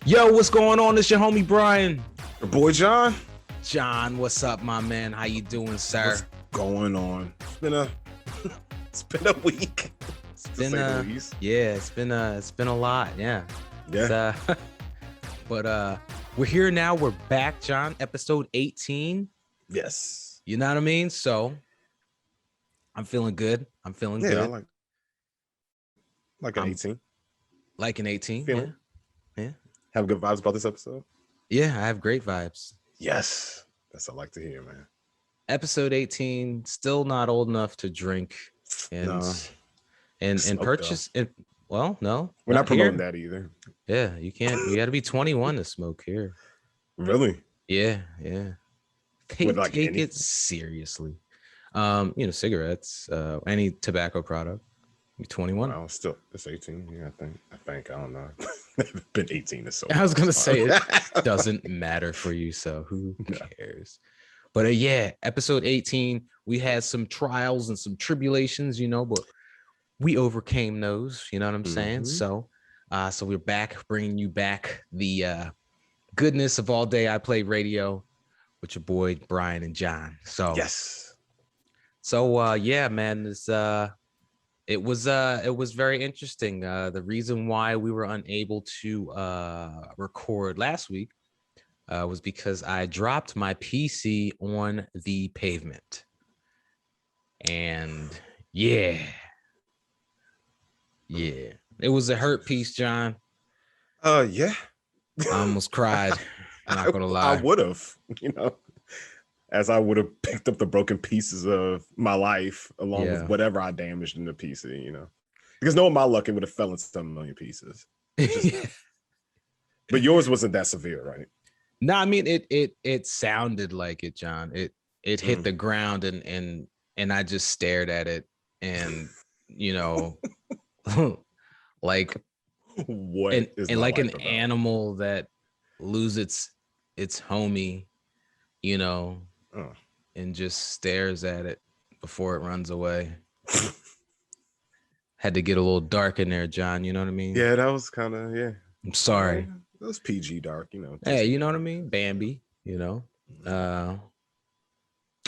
Yo, what's going on? It's your homie Brian. Your boy John. John, what's up, my man? How you doing, sir? What's going on? It's been a week. It's been a lot. Yeah. But we're here now. We're back, John. Episode 18. Yes. You know what I mean? So I'm feeling good. Good. I like an 18. Like an 18. Feeling? Yeah. Have good vibes about this episode? Yeah, I have great vibes. Yes. That's what I like to hear, man. Episode 18, still not old enough to drink and purchase it. Well, no. We're not promoting that either. Yeah, you can't. You got to be 21 to smoke here. Really? Yeah. Take it seriously. Cigarettes, any tobacco product. You're 21. Well, still, it's 18. Yeah, I think. I don't know. I've been 18 or so. I was gonna say it doesn't matter for you, so who cares? But episode 18. We had some trials and some tribulations, but we overcame those. You know what I'm saying? So we're back, bringing you back the goodness of all day I play radio with your boy Brian and John. So yes. So man, it was very interesting. The reason why we were unable to record last week was because I dropped my PC on the pavement. And yeah, it was a hurt piece, John. Yeah. I almost cried. I'm not gonna lie. I would have, as I would have picked up the broken pieces of my life along with whatever I damaged in the PC, because knowing my luck, it would have fell into 7 million pieces. But yours wasn't that severe, right? No, I mean it sounded like it, John. It hit the ground and I just stared at it and like what is and like an about? animal that loses its homie, and just stares at it before it runs away. Had to get a little dark in there, John. You know what I mean? Yeah, that was kind of, I'm sorry. That was PG dark, Hey, you know what I mean? Bambi, Yeah.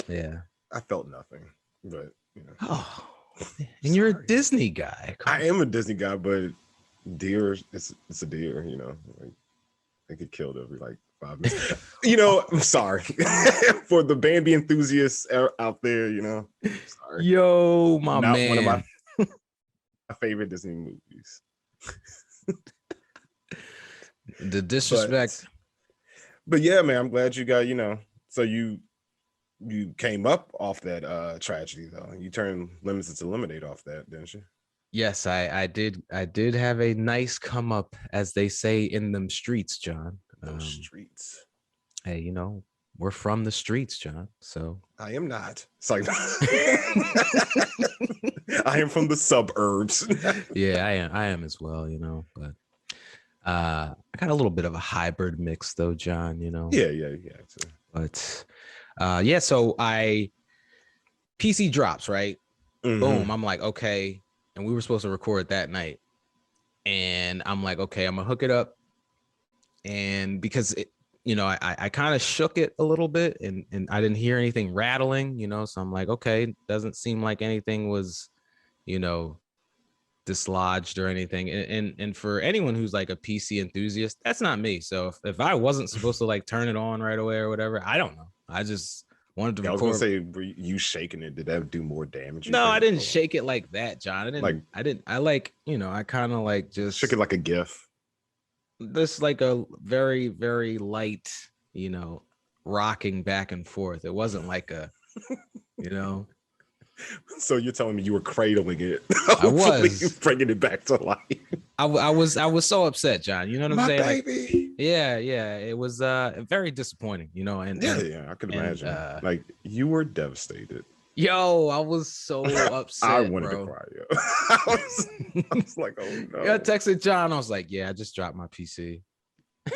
I felt nothing, but, Oh, and you're a Disney guy. I am a Disney guy, but deer, it's a deer, like they get killed every 5 minutes. I'm sorry for the Bambi enthusiasts out there. Sorry. Yo, my Not man. one of my favorite Disney movies. The disrespect. But yeah, man, I'm glad you got. So you came up off that tragedy though. You turned lemons into lemonade off that, didn't you? Yes, I did. I did have a nice come up, as they say in them streets, John. Those streets. Hey, we're from the streets, John. So I am not. Sorry. I am from the suburbs. Yeah, I am as well, But I got a little bit of a hybrid mix though, John, Yeah. But so PC drops, right? Boom. I'm like, okay. And we were supposed to record that night. And I'm like, okay, I'm gonna hook it up. And because I kind of shook it a little bit and I didn't hear anything rattling, so I'm like, okay, doesn't seem like anything was, dislodged or anything. And for anyone who's like a PC enthusiast, that's not me. So if I wasn't supposed to turn it on right away or whatever, I don't know. I just wanted to record. I was gonna say, were you shaking it? Did that do more damage? No, I didn't shake it like that, John. I kind of just shook it like a GIF. This a very, very light, rocking back and forth. It wasn't like a, So you're telling me you were cradling it? I was bringing it back to life. I was so upset, John. You know what I'm My saying? baby. Like, yeah. It was very disappointing, you know, I could imagine. Like you were devastated. Yo, I was so upset. I wanted to bro. cry. Yo. I was like, oh no. Yeah, I texted John. I was like, yeah, I just dropped my PC.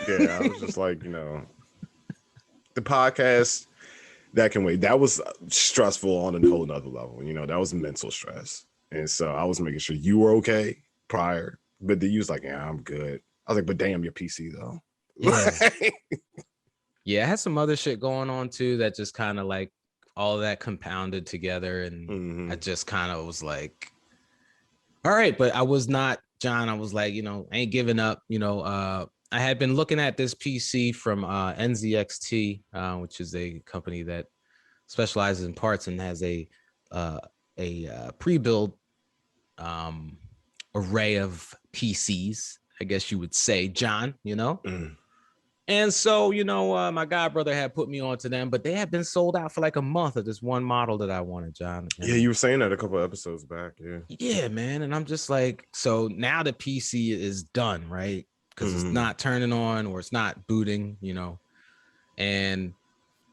Yeah, I was just like, the podcast that can wait. That was stressful on a whole nother level. That was mental stress. And so I was making sure you were okay prior. But then you was like, yeah, I'm good. I was like, but damn, your PC though. Yeah. Yeah, I had some other shit going on too that just kind of like all of that compounded together. And I just kind of was like, all right, but I was not, John. I was like, I ain't giving up. I had been looking at this PC from NZXT, which is a company that specializes in parts and has a pre-built array of PCs, I guess you would say, John. And so, my god brother had put me on to them, but they had been sold out for like a month of this one model that I wanted, John. Yeah, you were saying that a couple of episodes back. Yeah, man. And I'm just like, so now the PC is done, right? Because it's not turning on or it's not booting, And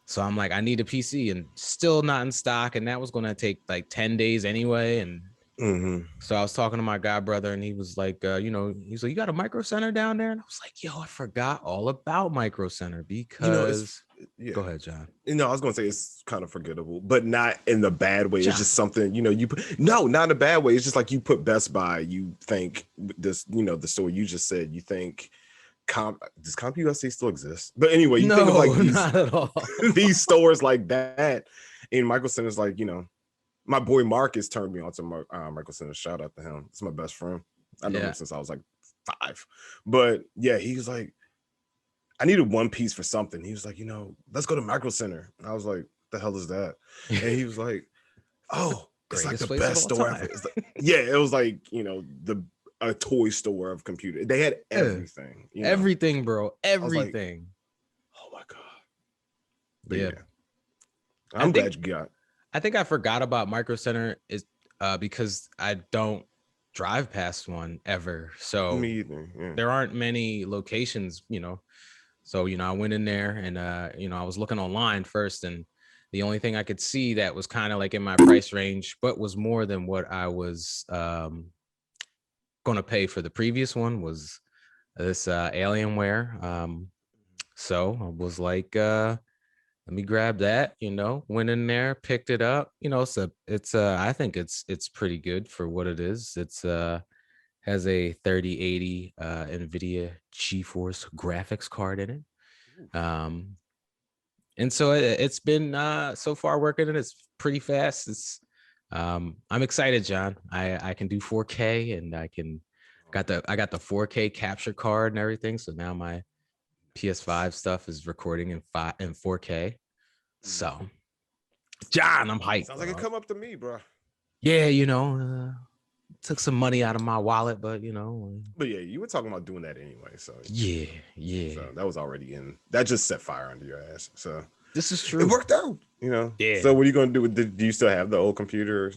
so I'm like, I need a PC and still not in stock. And that was going to take like 10 days anyway. And so I was talking to my god brother and he was like, he's like, you got a Micro Center down there? And I was like, yo, I forgot all about Micro Center because go ahead, John. I was gonna say it's kind of forgettable, but not in the bad way. John. It's just something, you put, no, not in a bad way. It's just like you put Best Buy, you think this, the store you just said, you think does CompUSA still exist? But anyway, you think of like these, not at all. these stores like that. And Micro Center's like, my boy Marcus turned me on to Micro Center. Shout out to him. It's my best friend. I know him since I was like 5. But yeah, he was like, I needed one piece for something. He was like, let's go to Micro Center. I was like, the hell is that? And he was like, oh, it's like the best store ever. It was like, a toy store of computer. They had everything. Everything, bro. Everything. Like, oh my God. But yeah. I'm glad you got. I think I forgot about Micro Center is because I don't drive past one ever. So me either. Yeah. There aren't many locations, So, I went in there and, I was looking online first and the only thing I could see that was kind of like in my price range, but was more than what I was going to pay for the previous one was this Alienware. So I was like, let me grab that, went in there, picked it up, so it's, I think it's pretty good for what it is. It's, has a 3080 NVIDIA GeForce graphics card in it. And so it's been so far working and it's pretty fast. It's I'm excited, John. I can do 4K and I got the 4K capture card and everything. So now my PS5 stuff is recording in 4K. So John, I'm hyped. Sounds like it come up to me, bro. Yeah, took some money out of my wallet, but But yeah, you were talking about doing that anyway, so yeah. So that was already in. That just set fire under your ass. So this is true. It worked out, Yeah. So what are you gonna do? Do you still have the old computer?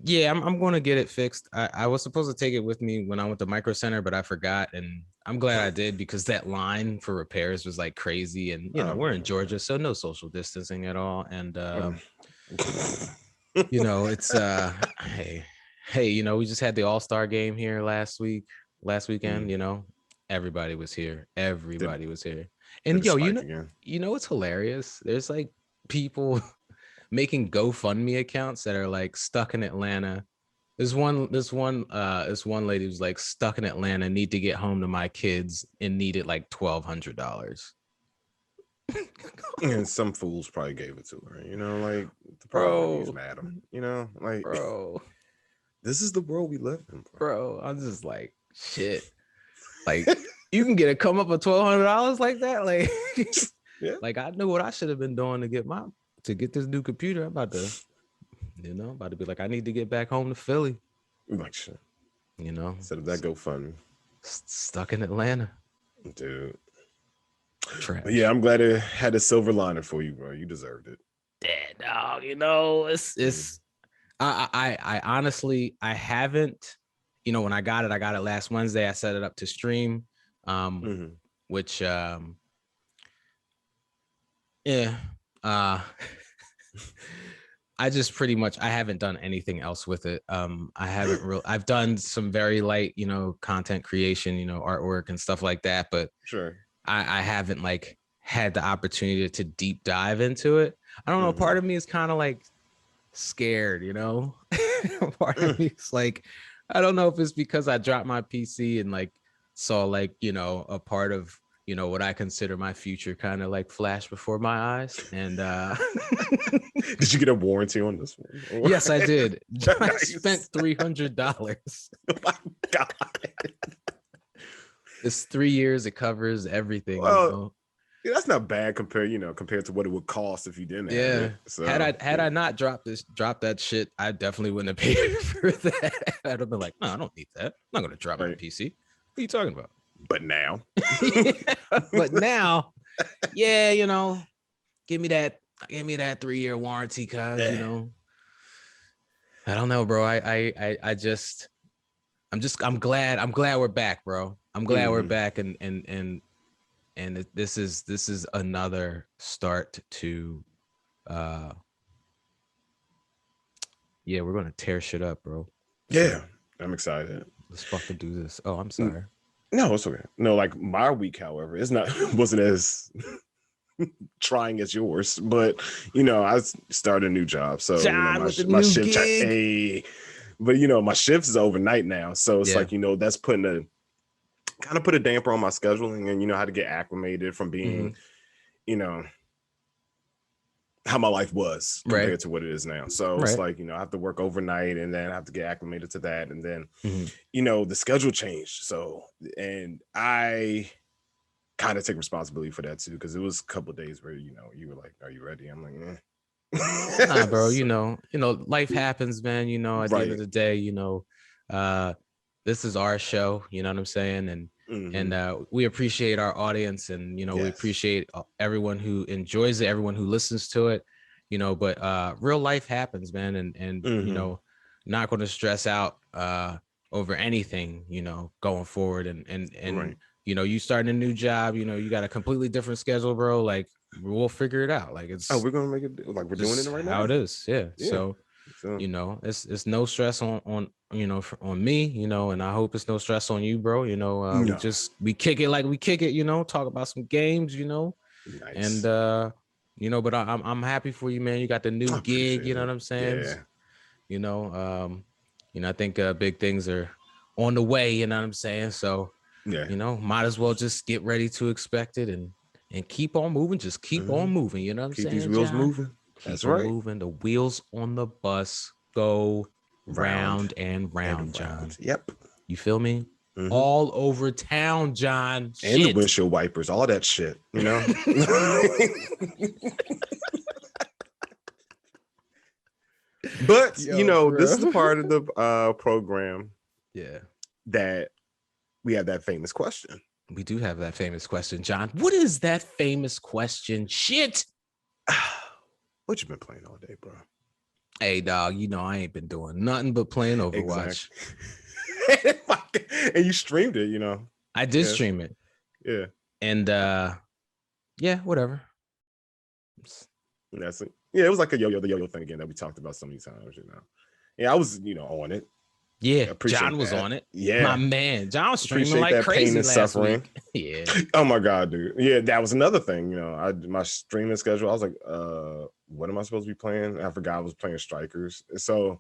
Yeah, I'm gonna get it fixed. I was supposed to take it with me when I went to Micro Center, but I forgot, and I'm glad I did because that line for repairs was like crazy, and we're in Georgia, so no social distancing at all, and it's hey, we just had the All-Star game here last weekend. Everybody was here, and it's hilarious. There's like people making GoFundMe accounts that are like stuck in Atlanta. This one lady was like stuck in Atlanta, need to get home to my kids and needed like $1,200. And some fools probably gave it to her, like the probability is madam, like bro. This is the world we live in, bro. I'm just like shit. Like you can get a come up of $1,200 like that, like yeah. Like I knew what I should have been doing to get this new computer. I'm about to be like, I need to get back home to Philly. Like shit. Instead of that GoFundMe. Stuck in Atlanta. Dude. Trash. But yeah, I'm glad it had a silver liner for you, bro. You deserved it. Yeah, dog. It's I honestly, I haven't, when I got it last Wednesday. I set it up to stream, which, yeah, I just pretty much, I haven't done anything else with it. I've done some very light, content creation, artwork and stuff like that, but sure, I haven't like had the opportunity to deep dive into it. I don't know. Part of me is kind of like scared, part of me is like, I don't know if it's because I dropped my PC and like saw like, a part of, what I consider my future kind of like flash before my eyes. And did you get a warranty on this one? Yes, I did. I Nice. spent $300. Oh my God. It's 3 years. It covers everything. Well, yeah, that's not bad compared to what it would cost if you didn't have it. So had I not dropped that shit, I definitely wouldn't have paid for that. I'd have been like, no, I don't need that. I'm not gonna drop my PC. What are you talking about? But now, but now, yeah, give me that 3-year warranty, cause I don't know, bro. I'm glad we're back, bro. I'm glad we're back, and this is another start to yeah, we're gonna tear shit up, bro. Yeah, I'm excited. Let's fucking do this. Oh, I'm sorry. No, it's okay. No, like my week, however, wasn't as trying as yours, but I started a new job, so my shift. But my shift is overnight now, so it's like that's put a damper on my scheduling, and how to get acclimated from being how my life was compared to what it is now. So it's like I have to work overnight, and then I have to get acclimated to that, and then the schedule changed. So, and I kind of take responsibility for that too, because it was a couple of days where you were like, "Are you ready?" I'm like, Nah, bro. Life happens, man. At the end of the day, this is our show. You know what I'm saying? And we appreciate our audience, and we appreciate everyone who enjoys it, everyone who listens to it. But real life happens, man, and not going to stress out over anything. Going forward, and you starting a new job. You got a completely different schedule, bro. Like, we'll figure it out. Like, we're gonna make it like we're doing it right now. How it is, yeah. So it's no stress on me, and I hope it's no stress on you, bro. We kick it like we kick it, talk about some games, nice. And but I'm happy for you, man. You got the new gig, you know what I'm saying? Yeah. I think big things are on the way, you know what I'm saying? So might as well just get ready to expect it and keep on moving. Just keep on moving, you know what I'm saying? Keep these wheels moving. Keep them moving. The wheels on the bus go round and round, John. Yep. You feel me? All over town, John. And the windshield wipers, all that shit, But this is the part of the program that we have that famous question. We do have that famous question, John. What is that famous question? Shit. What you been playing all day, bro? Hey, dog, I ain't been doing nothing but playing Overwatch. Exactly. And you streamed it, I did stream it. Yeah. And whatever. That's it. Yeah, it was like the yo-yo thing again that we talked about so many times, Yeah, I was, on it. Yeah, John was on it. Yeah, my man, John was streaming like crazy last week. Yeah. Oh my God, dude. Yeah, that was another thing. My streaming schedule. I was like, what am I supposed to be playing? I forgot I was playing Strikers. So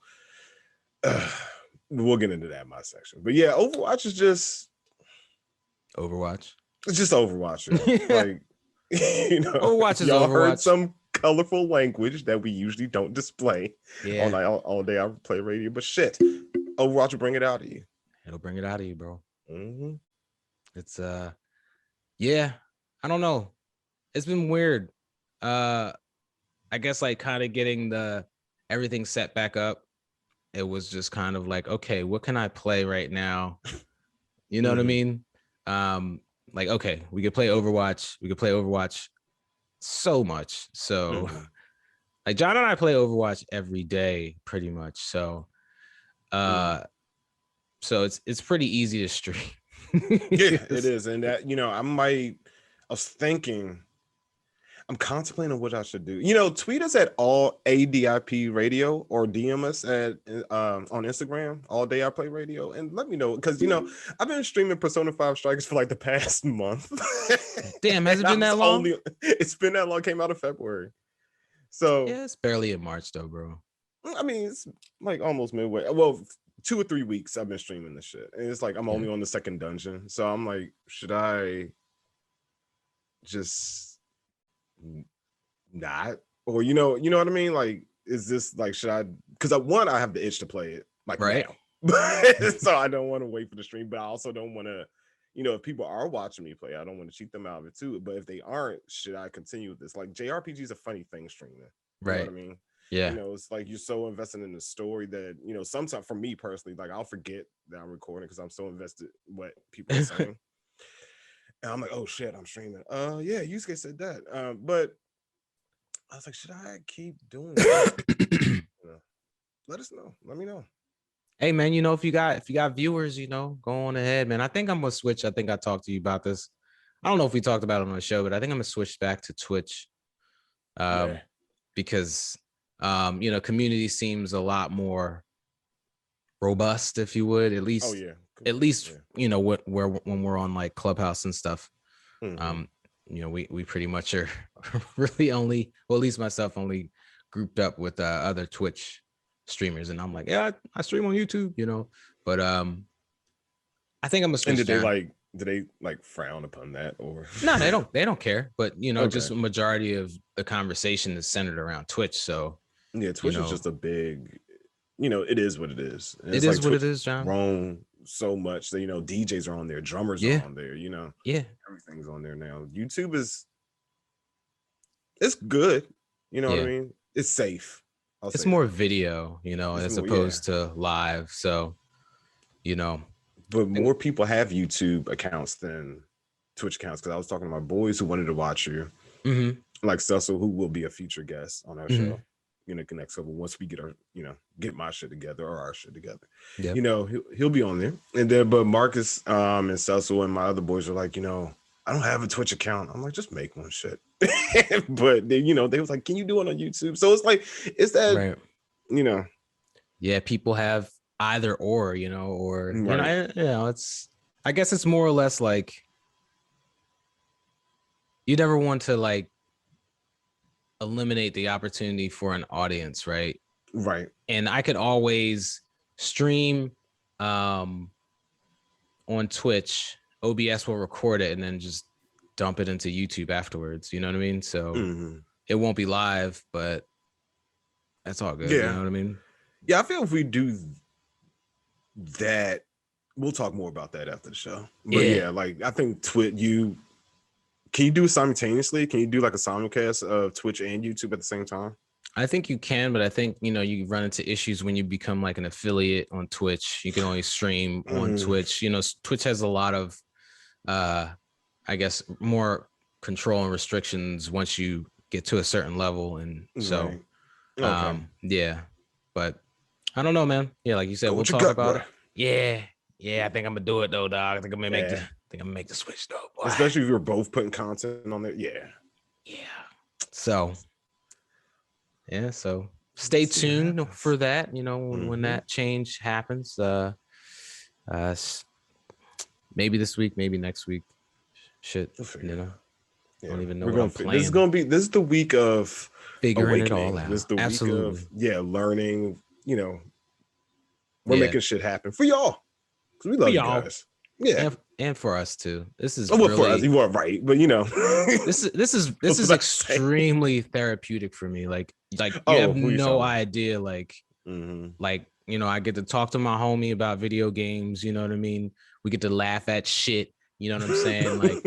we'll get into that in my section. But yeah, Overwatch is just Overwatch. It's just Overwatch. Like Overwatch is y'all Overwatch. Heard some colorful language that we usually don't display all day. I play radio, but shit. Overwatch will bring it out of you. It'll bring it out of you, bro. It's yeah, I don't know. It's been weird. I guess like kind of getting everything set back up. It was just kind of like, okay, what can I play right now? You know what I mean? Like, okay, we could play Overwatch. We could play Overwatch so much. So Like John and I play Overwatch every day, pretty much. So, so it's pretty easy to stream. Yeah, it is, and that I was thinking. I'm contemplating what I should do. Tweet us at all ADIP radio or DM us at on Instagram, all day I play radio, and let me know because I've been streaming Persona 5 Strikers for like the past month. Damn, has it been that long? It's been that long. Came out in February. So yeah, it's barely in March though, bro. I mean, it's like almost midway. Well, 2 or 3 weeks I've been streaming this shit, and it's like I'm only on the second dungeon. So I'm like, should I just not, or you know what I mean, like, is this like, should I, because I have the itch to play it like right now. So I don't want to wait for the stream, but I also don't want to, if people are watching me play, I don't want to cheat them out of it too. But if they aren't, should I continue with this? Like, JRPG is a funny thing streaming, right? Know what I mean? Yeah, it's like you're so invested in the story that sometimes, for me personally, like I'll forget that I'm recording because I'm so invested in what people are saying. And I'm like, oh shit, I'm streaming. Yeah, Yusuke said that. But I was like, should I keep doing that? Let us know. Let me know. Hey man, if you got viewers, go on ahead, man. I think I'm gonna switch. I think I talked to you about this. I don't know if we talked about it on the show, but I think I'm gonna switch back to Twitch. Because community seems a lot more robust, if you would, at least when we're on like Clubhouse and stuff. We pretty much are really only, well, at least myself, only grouped up with other Twitch streamers, and I'm like, yeah, I stream on YouTube, but I think I'm gonna switch. And did they like frown upon that, or no? They don't care, but just a majority of the conversation is centered around Twitch. So yeah, Twitch is just a big, it is what it is. It is what it is, John. Grown so much that DJs are on there, drummers are on there, everything's on there now. YouTube it's good, what I mean, it's safe. It's more video, as opposed to live. So but more people have YouTube accounts than Twitch accounts, because I was talking to my boys who wanted to watch you, like Cecil, who will be a future guest on our show. Next couple, once we get our, get my shit together, or our shit together, he'll be on there. And then, but Marcus and Cecil and my other boys are like, I don't have a Twitch account. I'm like, just make one, shit. But they, they was like, can you do it on YouTube? So it's like, it's that, right. Yeah, people have either or, or it's, I guess it's more or less like, you never want to like eliminate the opportunity for an audience, right? And I could always stream on Twitch, OBS will record it and then just dump it into YouTube afterwards, you know what I mean? So it won't be live, but that's all good. You know what I mean? Yeah, I feel if we do that, we'll talk more about that after the show. But yeah, like I think can you do it simultaneously? Can you do like a simulcast of Twitch and YouTube at the same time? I think you can, but I think, you run into issues when you become like an affiliate on Twitch. You can only stream on Twitch. Twitch has a lot of, I guess, more control and restrictions once you get to a certain level. And so, yeah, but I don't know, man. Yeah, like you said, we'll talk about it. Yeah, I think I'm gonna do it though, dog. I think I'm gonna make the switch though, boy. Especially if you're both putting content on there. Yeah. So stay tuned for that. When that change happens. Maybe this week, maybe next week. Shit, I don't even know what I'm playing. This is the week of figuring it all out. This is the week of learning. We're making shit happen for y'all. We love you guys. Yeah, and for us too. This is for us. You are right, but this is extremely therapeutic for me. Like you have no idea. Like I get to talk to my homie about video games. You know what I mean? We get to laugh at shit. You know what I'm saying? Like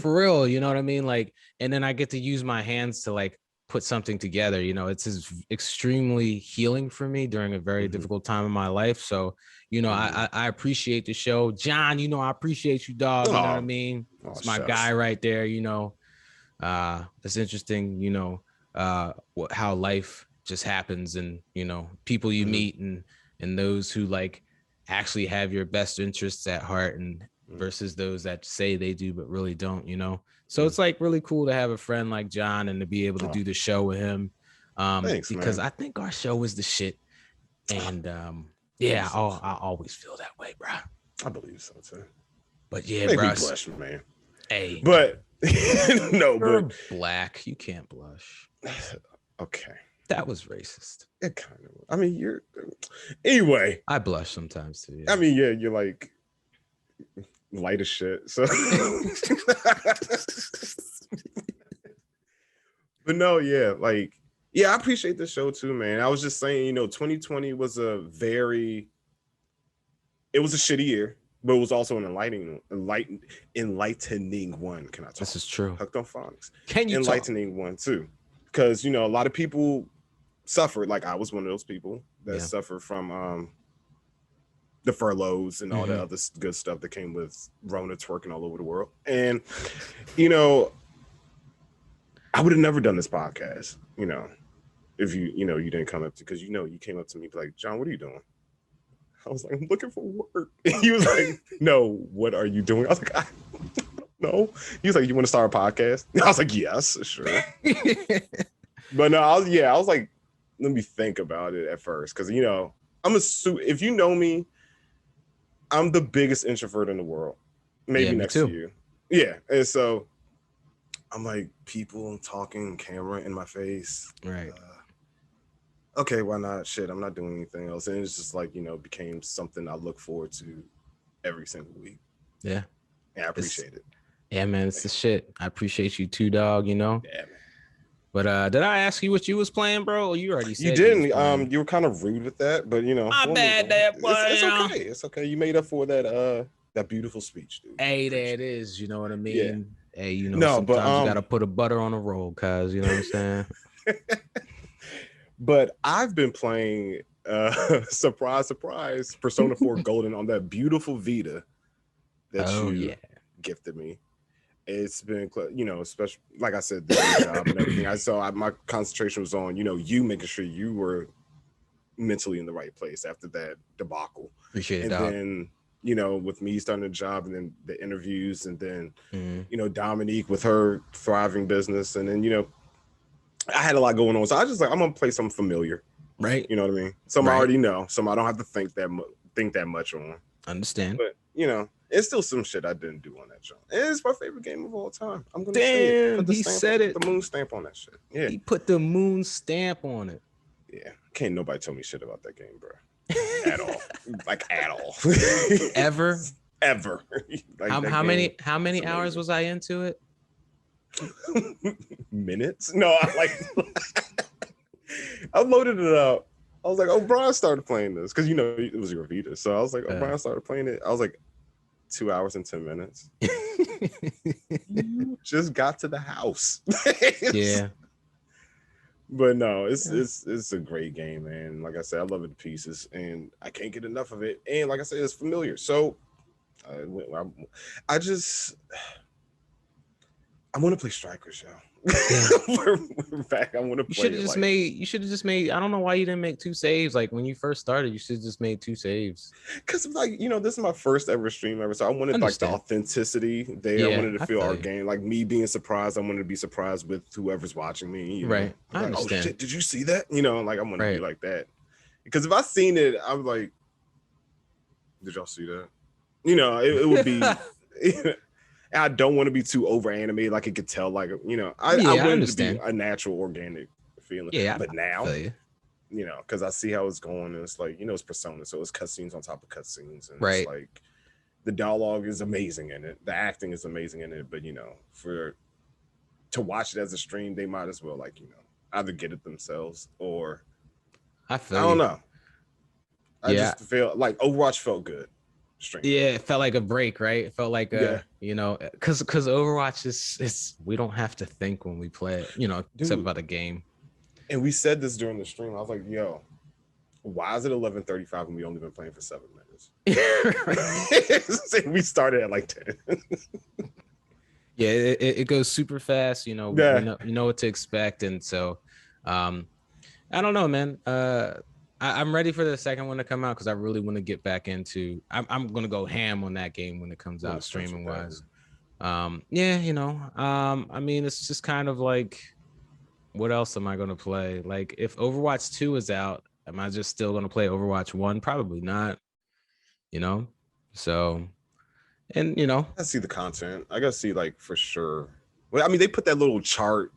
for real. You know what I mean? Like, and then I get to use my hands to like put something together. It's extremely healing for me during a very difficult time in my life. So I appreciate the show, John. I appreciate you, dog. You know what I mean? It's my guy right there. It's interesting. How life just happens, and you know, people you meet, and those who like actually have your best interests at heart, and versus those that say they do but really don't, you know. So it's like really cool to have a friend like Jon and to be able to do the show with him. Thanks, because man. I think our show is the shit. And yeah, I always feel that way, bro. I believe so too. But yeah, Make bro. me blush, man. Hey, but no, you're but black. You can't blush. Okay. That was racist. It kind of. I mean, you're. Anyway, I blush sometimes too. Yeah. I mean, yeah, you're like light as shit. So, but no, yeah, like, yeah, I appreciate the show too, man. I was just saying, you know, 2020 was it was a shitty year, but it was also an enlightening one. Can I talk? This is true. Hooked on phonics. Can you enlightening one too? Because, you know, a lot of people suffered. Like I was one of those people that suffered from the furloughs and all the other good stuff that came with Rona twerking all over the world. And, you know, I would have never done this podcast, you know, if you didn't come up to, because, you know, you came up to me like, Jon, what are you doing? I was like, I'm looking for work. And he was like, no, what are you doing? I was like, I don't know. He was like, you want to start a podcast? I was like, yes, sure. But no, I was like, let me think about it at first. Because, you know, if you know me, I'm the biggest introvert in the world. Maybe next to you. Yeah. And so I'm like, people talking, camera in my face. Right. Okay, why not? Shit, I'm not doing anything else. And it's just like, you know, became something I look forward to every single week. Yeah. And I appreciate it. Yeah, man, it's the shit. I appreciate you too, dog, you know? Yeah, man. But did I ask you what you was playing, bro? Or you already said you didn't. You were kind of rude with that, but you know, my bad, that boy. It's okay. It's okay. You made up for that beautiful speech, dude. Hey, there it is. You know what I mean? Yeah. Hey, you know, sometimes you gotta put a butter on a roll, cuz, you know what I'm saying? But I've been playing surprise, Persona 4 Golden on that beautiful Vita that you gifted me. It's been, you know, especially like I said, the job and everything. My concentration was on, you know, you making sure you were mentally in the right place after that debacle. Appreciate it, and then, you know, with me starting the job, and then the interviews, and then, you know, Dominique with her thriving business, and then, you know, I had a lot going on. So I just like, I'm gonna play something familiar, right? You know what I mean? Some I already know, some I don't have to think that much on. Understand? But you know, it's still some shit I didn't do on that show. And it's my favorite game of all time. I'm gonna say it. He said it. The moon stamp on that shit. Yeah, he put the moon stamp on it. Yeah, can't nobody tell me shit about that game, bro. At all, like at all. Ever. Like, how many hours was I into it? Minutes? No, I loaded it up. I was like, oh, Brian started playing this because, you know, it was your Vita. So I was like, oh, Brian started playing it. I was like, 2 hours and 10 minutes. You just got to the house. Yeah. But no, it's a great game, man. Like I said, I love it to pieces, and I can't get enough of it. And like I said, it's familiar. So I want to play Strikers, y'all. We're back. I want to play. You should have just made. I don't know why you didn't make 2 saves. Like when you first started, you should have just made 2 saves. Because, like, you know, this is my first ever stream ever, so I wanted like the authenticity there. Yeah, I wanted to feel our game, like me being surprised. I wanted to be surprised with whoever's watching me. You know? Right. I understand. Oh shit! Did you see that? You know, like I want to be like that. Because if I seen it, I'm like, did y'all see that? You know, it would be. I don't want to be too over animated, like it could tell, like, you know, I want it to be a natural, organic feeling. Yeah, but now, you know, because I see how it's going, and it's like, you know, it's Persona, so it's cutscenes on top of cutscenes, and it's like the dialogue is amazing in it, the acting is amazing in it, but you know, to watch it as a stream, they might as well, like, you know, either get it themselves or I don't know. I just feel like Overwatch felt good. Stream. Yeah, it felt like a break, right? It felt like you know, because Overwatch is we don't have to think when we play it, you know, except about the game. And we said this during the stream. I was like, yo, why is it 11:35 and we only been playing for 7 minutes? We started at like 10. Yeah, it goes super fast, you know, you know what to expect. And so I don't know, man. I'm ready for the second one to come out because I really want to get back into. I'm gonna go ham on that game when it comes out streaming wise. Yeah, I mean, it's just kind of like, what else am I gonna play? Like, if Overwatch 2 is out, am I just still gonna play Overwatch 1? Probably not. So, and I see the content. I gotta see, like, for sure. Well, I mean, they put that little chart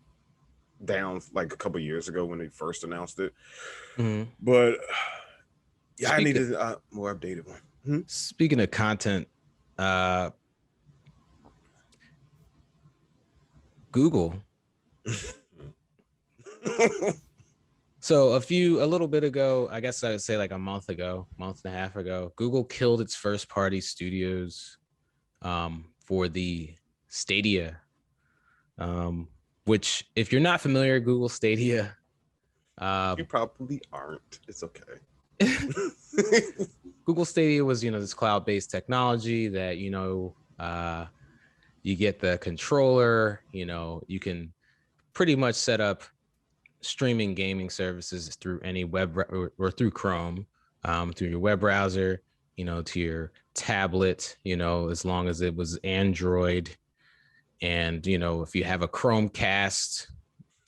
down like a couple years ago when they first announced it, but yeah, I needed a more updated one. Speaking of content, Google. So a little bit ago, I guess I would say like a month and a half ago, Google killed its first party studios for the Stadia, which, if you're not familiar, Google Stadia. You probably aren't. It's okay. Google Stadia was, this cloud-based technology that, you get the controller, you can pretty much set up streaming gaming services through any web or through Chrome, through your web browser, to your tablet, as long as it was Android. And, if you have a Chromecast,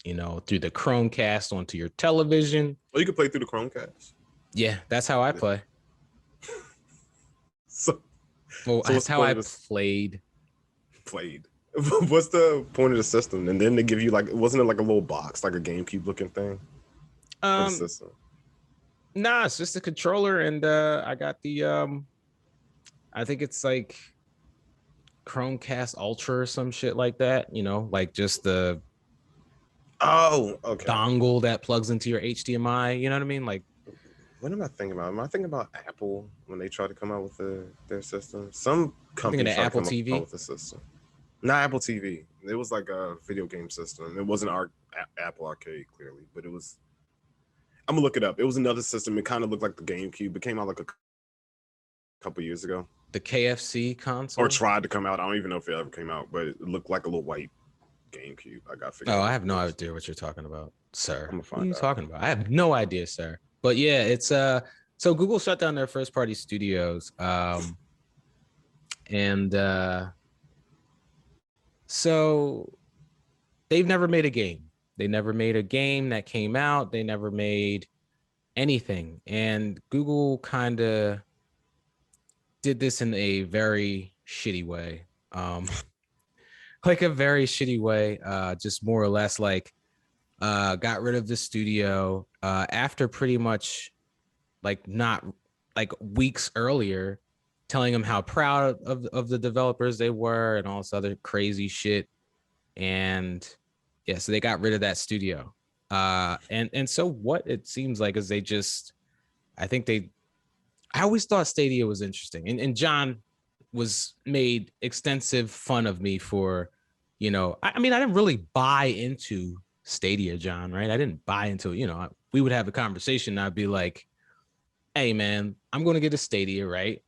through the Chromecast onto your television. Oh, you can play through the Chromecast? Yeah, that's how I play. That's how I played. What's the point of the system? And then they give you, like, wasn't it like a little box, like a GameCube looking thing? For the system? Nah, it's just a controller, and I got the I think it's like Chromecast Ultra or some shit like that, like just the dongle that plugs into your HDMI, you know what I mean? Like, what am I thinking about? Am I thinking about Apple when they try to come out with their system? Some company tried Apple to come TV? out with a system. Not Apple TV. It was like a video game system. It wasn't our Apple Arcade, clearly, but it was. I'm gonna look it up. It was another system. It kind of looked like the GameCube. It came out like a couple years ago. The KFC console? Or tried to come out. I don't even know if it ever came out, but it looked like a little white GameCube. I got figured. Oh, I have no idea what you're talking about, sir. I'm gonna find what are you out. talking about? I have no idea, sir. But yeah, it's so Google shut down their first party studios. And so they've never made a game. They never made a game that came out. They never made anything. And Google kind of did this in a very shitty way. Like a very shitty way, just more or less like got rid of the studio after pretty much not weeks earlier telling them how proud of the developers they were and all this other crazy shit. And yeah, so they got rid of that studio. And so what it seems like is I always thought Stadia was interesting. And John was made extensive fun of me for, I mean, I didn't really buy into Stadia, John, right? I didn't buy into it. We would have a conversation. And I'd be like, hey, man, I'm going to get a Stadia, right?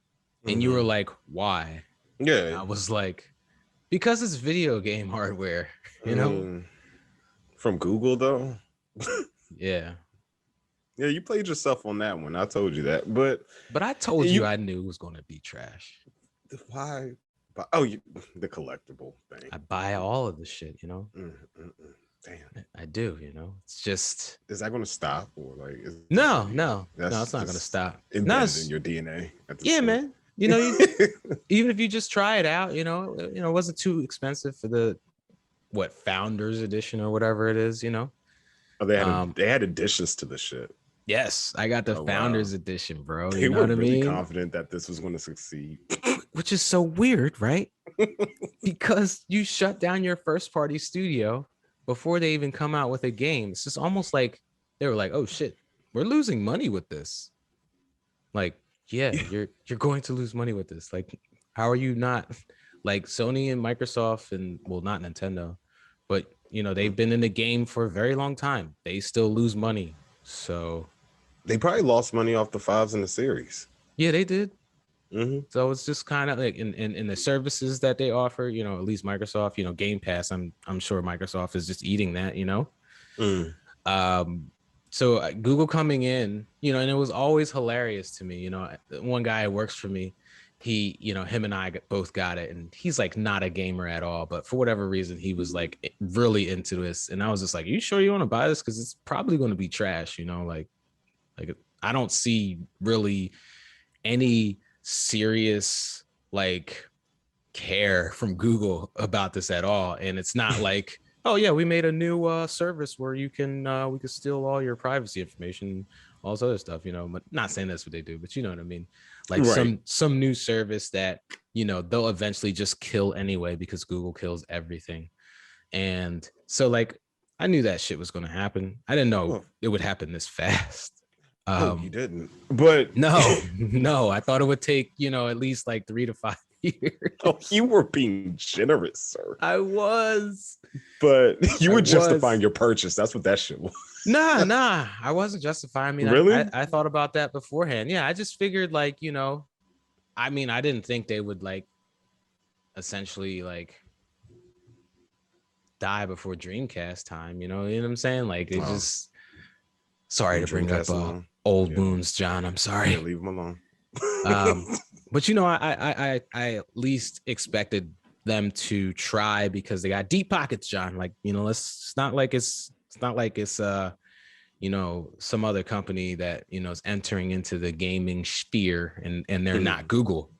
And you were like, why? Yeah. And I was like, because it's video game hardware, From Google, though? Yeah. Yeah, you played yourself on that one. I told you that. But I told you I knew it was going to be trash. Why? The collectible thing. I buy all of the shit, Damn. I do, It's just. Is that going to stop? Or No, it's not going to stop. Embedded in your DNA. Yeah, man. Even if you just try it out, it wasn't too expensive for the Founders Edition or whatever it is, Oh, they had additions to the shit. Yes, I got the Founders Edition, bro. They were really confident that this was going to succeed. Which is so weird, right? Because you shut down your first party studio before they even come out with a game. It's just almost like they were like, oh shit, we're losing money with this. Like, yeah, you're going to lose money with this. Like, how are you not? Like, Sony and Microsoft and, well, not Nintendo, but they've been in the game for a very long time. They still lose money. So they probably lost money off the 5s in the series. Yeah, they did. So it's just kind of like in the services that they offer, at least Microsoft, Game Pass. I'm sure Microsoft is just eating that, So Google coming in, and it was always hilarious to me. One guy who works for me, him and I both got it, and he's like not a gamer at all, but for whatever reason, he was like really into this, and I was just like, "You sure you want to buy this? Because it's probably going to be trash." Like I don't see really any serious like care from Google about this at all, and it's not like, oh yeah, we made a new service where we can steal all your privacy information, all this other stuff, but not saying that's what they do, but you know what I mean, like Right. some new service that they'll eventually just kill anyway because Google kills everything. And so like I knew that shit was going to happen. I didn't know it would happen this fast. No, you didn't. But no, I thought it would take at least like 3 to 5 years. Oh, you were being generous, sir. I was. But you were justifying your purchase. That's what that shit was. Nah. I wasn't justifying. I mean, really? I thought about that beforehand. Yeah, I just figured like, I mean, I didn't think they would like essentially like die before Dreamcast time. You know what I'm saying? Like it just. Sorry to bring up old wounds, John. I'm sorry. Yeah, leave them alone. But I at least expected them to try because they got deep pockets, John. Like, it's not like it's some other company that is entering into the gaming sphere and they're not Google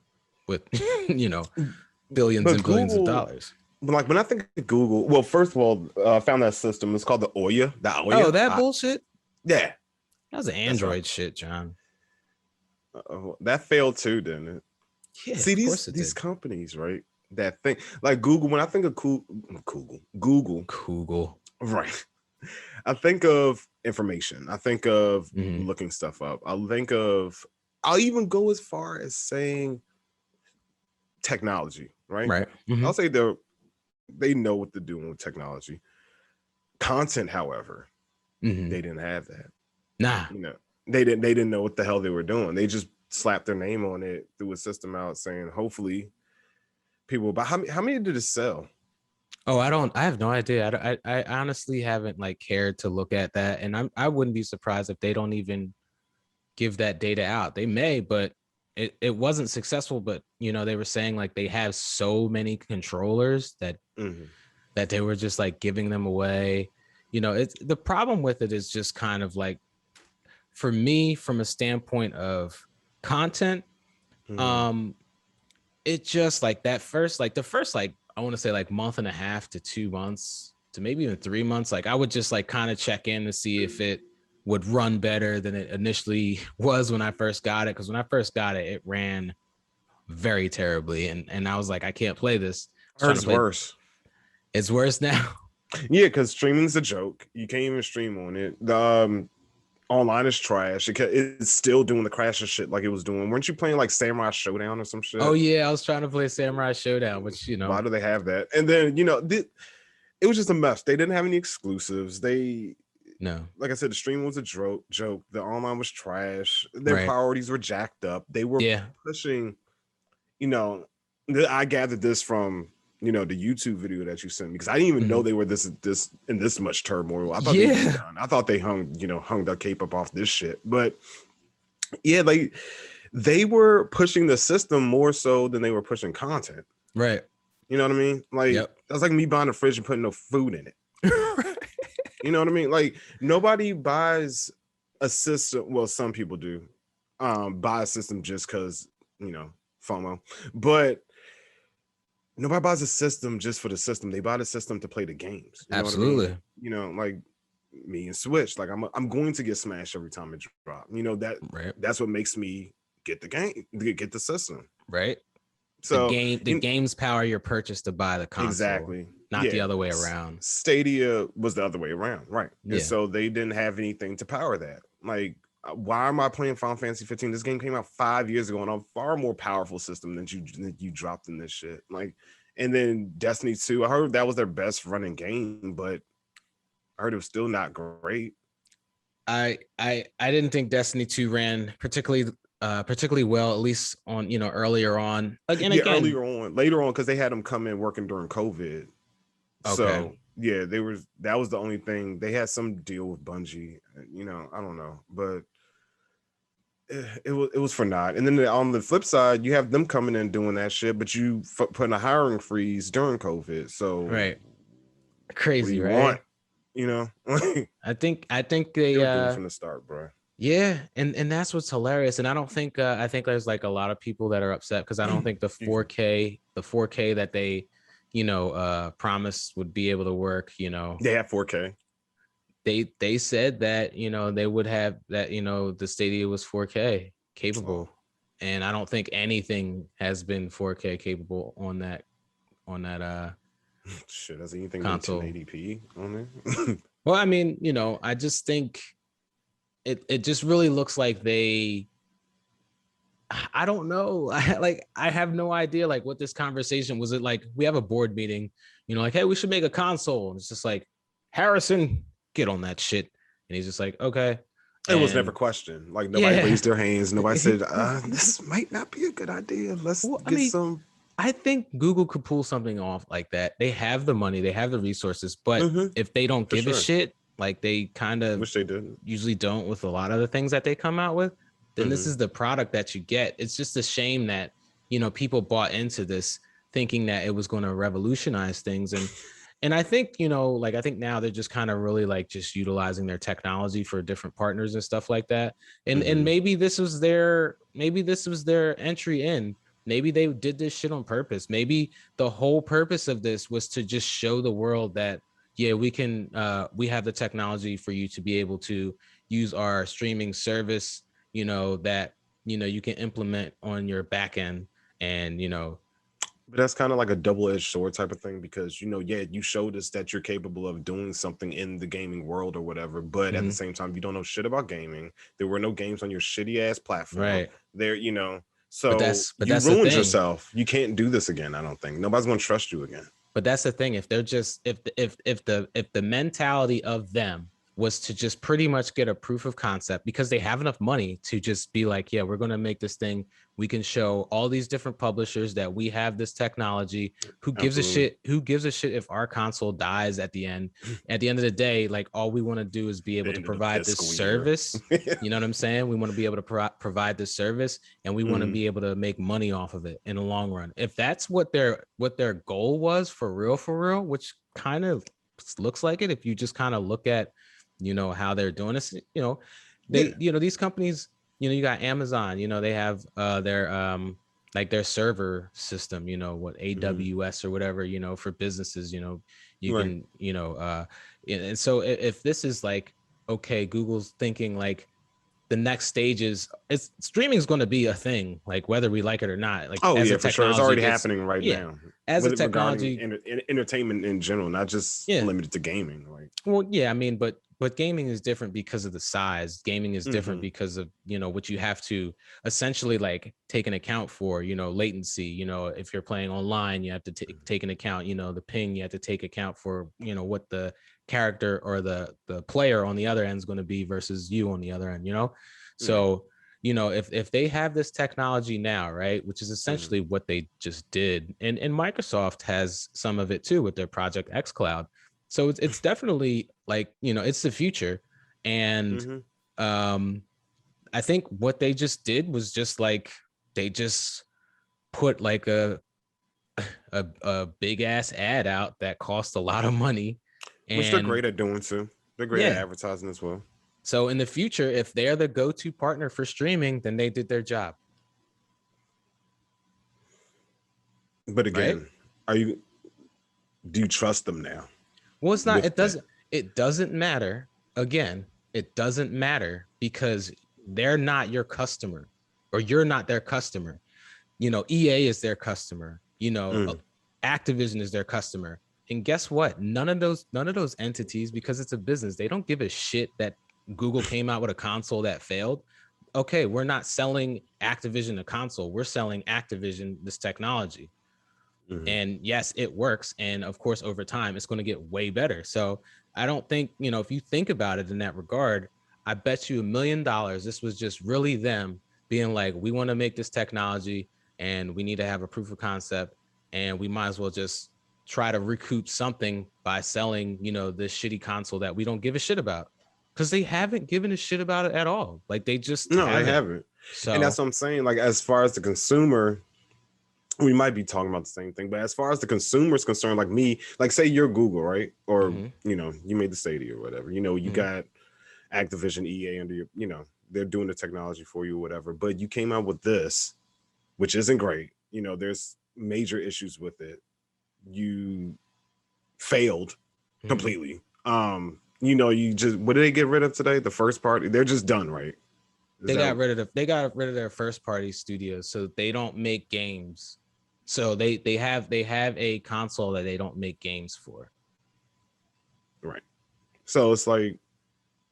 with billions and billions of dollars. Like when I think of Google, well, first of all, I found that system. It's called the Ouya. Oh, that bullshit. Yeah, that was an Android shit, John. That failed too, didn't it? Yeah. See these companies, right? That thing like Google. When I think of Google, right? I think of information. I think of looking stuff up. I'll even go as far as saying technology, right? Right. I'll say they know what they're doing with technology. Content, however, they didn't have that. Nah. They didn't know what the hell they were doing. They just slapped their name on it, threw a system out saying hopefully people buy. How many did it sell? Oh, I have no idea. I honestly haven't like cared to look at that, and I wouldn't be surprised if they don't even give that data out. They may, but it wasn't successful. But they were saying like they have so many controllers that that they were just like giving them away. It's the problem with it is just kind of like, for me, from a standpoint of content, it just like the first I want to say like month and a half to 2 months to maybe even 3 months, like I would just like kind of check in to see if it would run better than it initially was when I first got it. Because when I first got it, it ran very terribly, and I was like, I can't play this. It's worse. It's worse now. Yeah, because streaming's a joke. You can't even stream on it. The online is trash. It's still doing the crash of shit like it was doing. Weren't you playing like Samurai Showdown or some shit? Oh yeah, I was trying to play Samurai Showdown, which why do they have that? And then it was just a mess. They didn't have any exclusives. No, like I said, the stream was a joke. The online was trash. Their priorities were jacked up. They were pushing. I gathered this from the YouTube video that you sent me, because I didn't even know they were this in this much turmoil. I thought they were done. I thought they hung their cape up off this shit. But yeah, like they were pushing the system more so than they were pushing content. Right. You know what I mean? Like that's like me buying a fridge and putting no food in it. You know what I mean? Like nobody buys a system. Well, some people do buy a system just because FOMO, but nobody buys a system just for the system. They buy the system to play the games. Absolutely. Like me and Switch. Like I'm going to get smashed every time it drops. That's what makes me get the game, get the system. Right. So the games power your purchase to buy the console. Exactly. Not the other way around. Stadia was the other way around, right? Yeah. And so they didn't have anything to power that. Like, why am I playing Final Fantasy 15? This game came out 5 years ago on a far more powerful system than you dropped in this shit. Like, and then Destiny 2, I heard that was their best running game, but I heard it was still not great. I didn't think Destiny 2 ran particularly well, at least on earlier on. Again, earlier on, later on, because they had them come in working during COVID. Okay. So Yeah, that was the only thing. They had some deal with Bungie, you know, I don't know, but it was for naught. And then on the flip side, you have them coming in doing that shit, but you putting a hiring freeze during COVID. So Right. what do Crazy, you want? right? You know, I think they they were doomed from the start, bro. yeah, and that's what's hilarious. And I think there's like a lot of people that are upset because I don't think Excuse me. the 4K that they, promised would be able to work, They have 4K. they said that, they would have that, the Stadia was 4K Oh capable. And I don't think anything has been 4K capable on that shit, has anything been console. 1080p on there? Well, I mean, I just think it just really looks like I don't know. I have no idea like what this conversation was. It like we have a board meeting, like, hey, we should make a console. And it's just like, Harrison, get on that shit. And he's just like, okay. It was never And questioned. Like nobody yeah. raised their hands. Nobody said, this might not be a good idea. Let's Well, I get mean, some. I think Google could pull something off like that. They have the money, they have the resources, but Mm-hmm, if they don't for give a sure. shit, like they kind of Wish they did. usually don't with a lot of the things that they come out with, then this Mm-hmm. is the product that you get. It's just a shame that, people bought into this thinking that it was going to revolutionize things. And I think, like I think now they're just kind of really like just utilizing their technology for different partners and stuff like that. And Mm-hmm. maybe this was their entry in. Maybe they did this shit on purpose. Maybe the whole purpose of this was to just show the world that, yeah, we have the technology for you to be able to use our streaming service, that you can implement on your back end. And But that's kind of like a double-edged sword type of thing because yeah, you showed us that you're capable of doing something in the gaming world or whatever, but at the mhm, same time, you don't know shit about gaming. There were no games on your shitty ass platform. right. There, but so that's but you that's the ruined thing. yourself. You can't do this again. I don't think nobody's gonna trust you again. But that's the thing. If they're just if the mentality of them was to just pretty much get a proof of concept because they have enough money to just be like, yeah, we're going to make this thing. We can show all these different publishers that we have this technology. Who gives a Absolutely. shit? Who gives a shit if our console dies at the end? At the end of the day, like all we want to do is be able The to end of the provide this fiscal year. service. You know what I'm saying? We want to be able to provide this service, and we want to Mhm. be able to make money off of it in the long run. If that's what their goal was for real, which kind of looks like it, if you just kind of look at, how they're doing this, Yeah. these companies, you got Amazon, they have their like their server system, what Mhm. AWS or whatever, for businesses, you Right. can, and so if this is like, okay, Google's thinking like the next stage is streaming is going to be a thing, like whether we like it or not, like Oh as yeah, the for sure. It's technology already gets, happening right yeah, now. as the With it regarding technology, entertainment in general, not just yeah. limited to gaming. Like, Well, yeah, I mean, but gaming is different because of the size. Gaming is different hmm because of, what you have to essentially like take an account for, latency. If you're playing online, you have to take an account, the ping, you have to take account for, what the character or the player on the other end is going to be versus you on the other end. right. So, if they have this technology now, right, which is hmm essentially what they just did, and Microsoft has some of it too with their Project X Cloud. So it's definitely like, it's the future. And hmm um I think what they just did was just like they just put like a big ass ad out that cost a lot of money. Which they're And great at doing too. They're great at yeah, advertising as well. so in the future, if they're the go-to partner for streaming, then they did their job, But right? again, are you do you trust them now Well, it's not, with that? it doesn't matter. Again, it doesn't matter because they're not your customer, or you're not their customer. EA is their customer, Mm. Activision is their customer. And guess what? None of those entities, because it's a business, they don't give a shit that Google came out with a console that failed. Okay, we're not selling Activision a console. We're selling Activision this technology. hmm And yes, it works. And of course, over time, it's going to get way better. So I don't think, if you think about it in that regard, I bet you $1 million this was just really them being like, we want to make this technology and we need to have a proof of concept, and we might as well just try to recoup something by selling, this shitty console that we don't give a shit about, because they haven't given a shit about it at all. Like they just they haven't. So, and that's what I'm saying. Like, as far as the consumer, we might be talking about the same thing, but as far as the consumer is concerned, like me, like say you're Google, right? Or, you made the Stadia or whatever, you got Activision, EA under your, they're doing the technology for you or whatever, but you came out with this, which isn't great. There's major issues with it. You failed completely. You just, what did they get rid of today? The first party, they're just done, right? They got rid of their first party studios, so they don't make games. So they have a console that they don't make games for. Right. So it's like,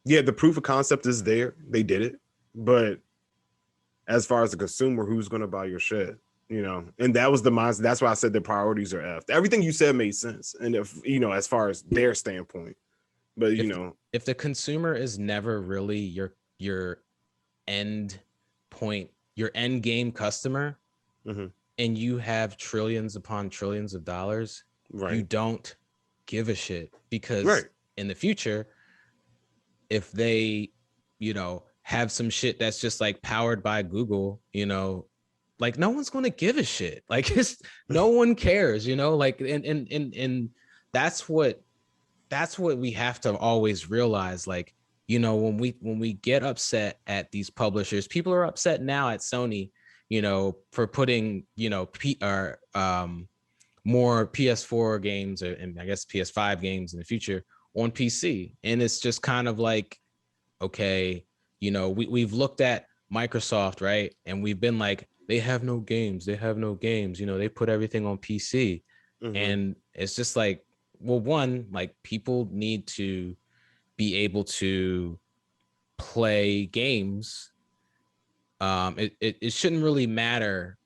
yeah, the proof of concept is there. They did it. But as far as the consumer, who's going to buy your shit? And that was the mindset. That's why I said the priorities are effed. Everything you said made sense. And if, as far as their standpoint, but if the consumer is never really your end point, your end game customer, and you have trillions upon trillions of dollars, you don't give a shit, because in the future, if they, have some shit that's just like powered by Google, like no one's going to give a shit. Like no one cares, like, and that's what we have to always realize. Like, when we get upset at these publishers, people are upset now at Sony, for putting, more PS4 games, and I guess PS5 games in the future on PC. And it's just kind of like, okay, we've looked at Microsoft, right? And we've been like, they have no games. They put everything on PC. And it's just like, well, one, like, people need to be able to play games. It shouldn't really matter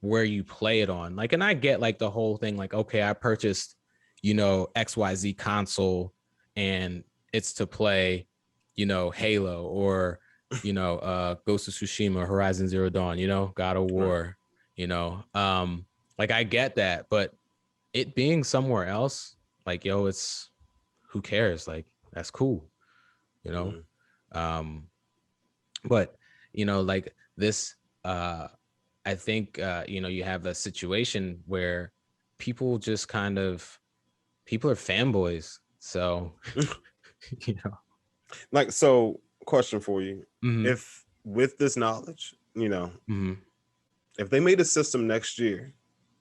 where you play it on. Like, and I get like the whole thing, like, okay, I purchased, XYZ console and it's to play, Halo or, Ghost of Tsushima, Horizon Zero Dawn, God of War, like, I get that, but it being somewhere else, like, yo, it's, who cares? Like, that's cool, but like this, I think, you have a situation where people just people are fanboys. So, like, so question for you. If with this knowledge, if they made a system next year,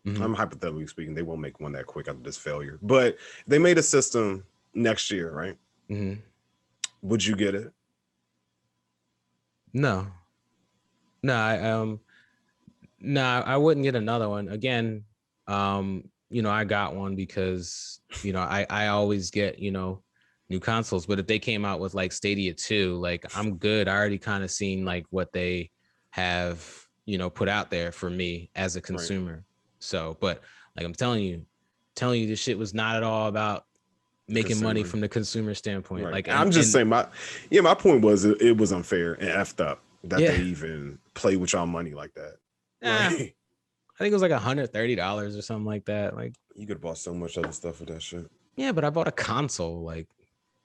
I'm hypothetically speaking, they won't make one that quick after this failure, but they made a system next year, right? Would you get it? No, I wouldn't get another one again. I got one because, I always get, new consoles, but if they came out with like Stadia 2, like, I'm good. I already kind of seen like what they have, put out there for me as a consumer. So, but like, I'm telling you, this shit was not at all about making money from the consumer standpoint. Like, I'm just saying, my point was it was unfair and effed up that they even play with y'all money like that. I think it was like $130 or something like that. Like, you could have bought so much other stuff with that shit. Yeah, but I bought a console, like,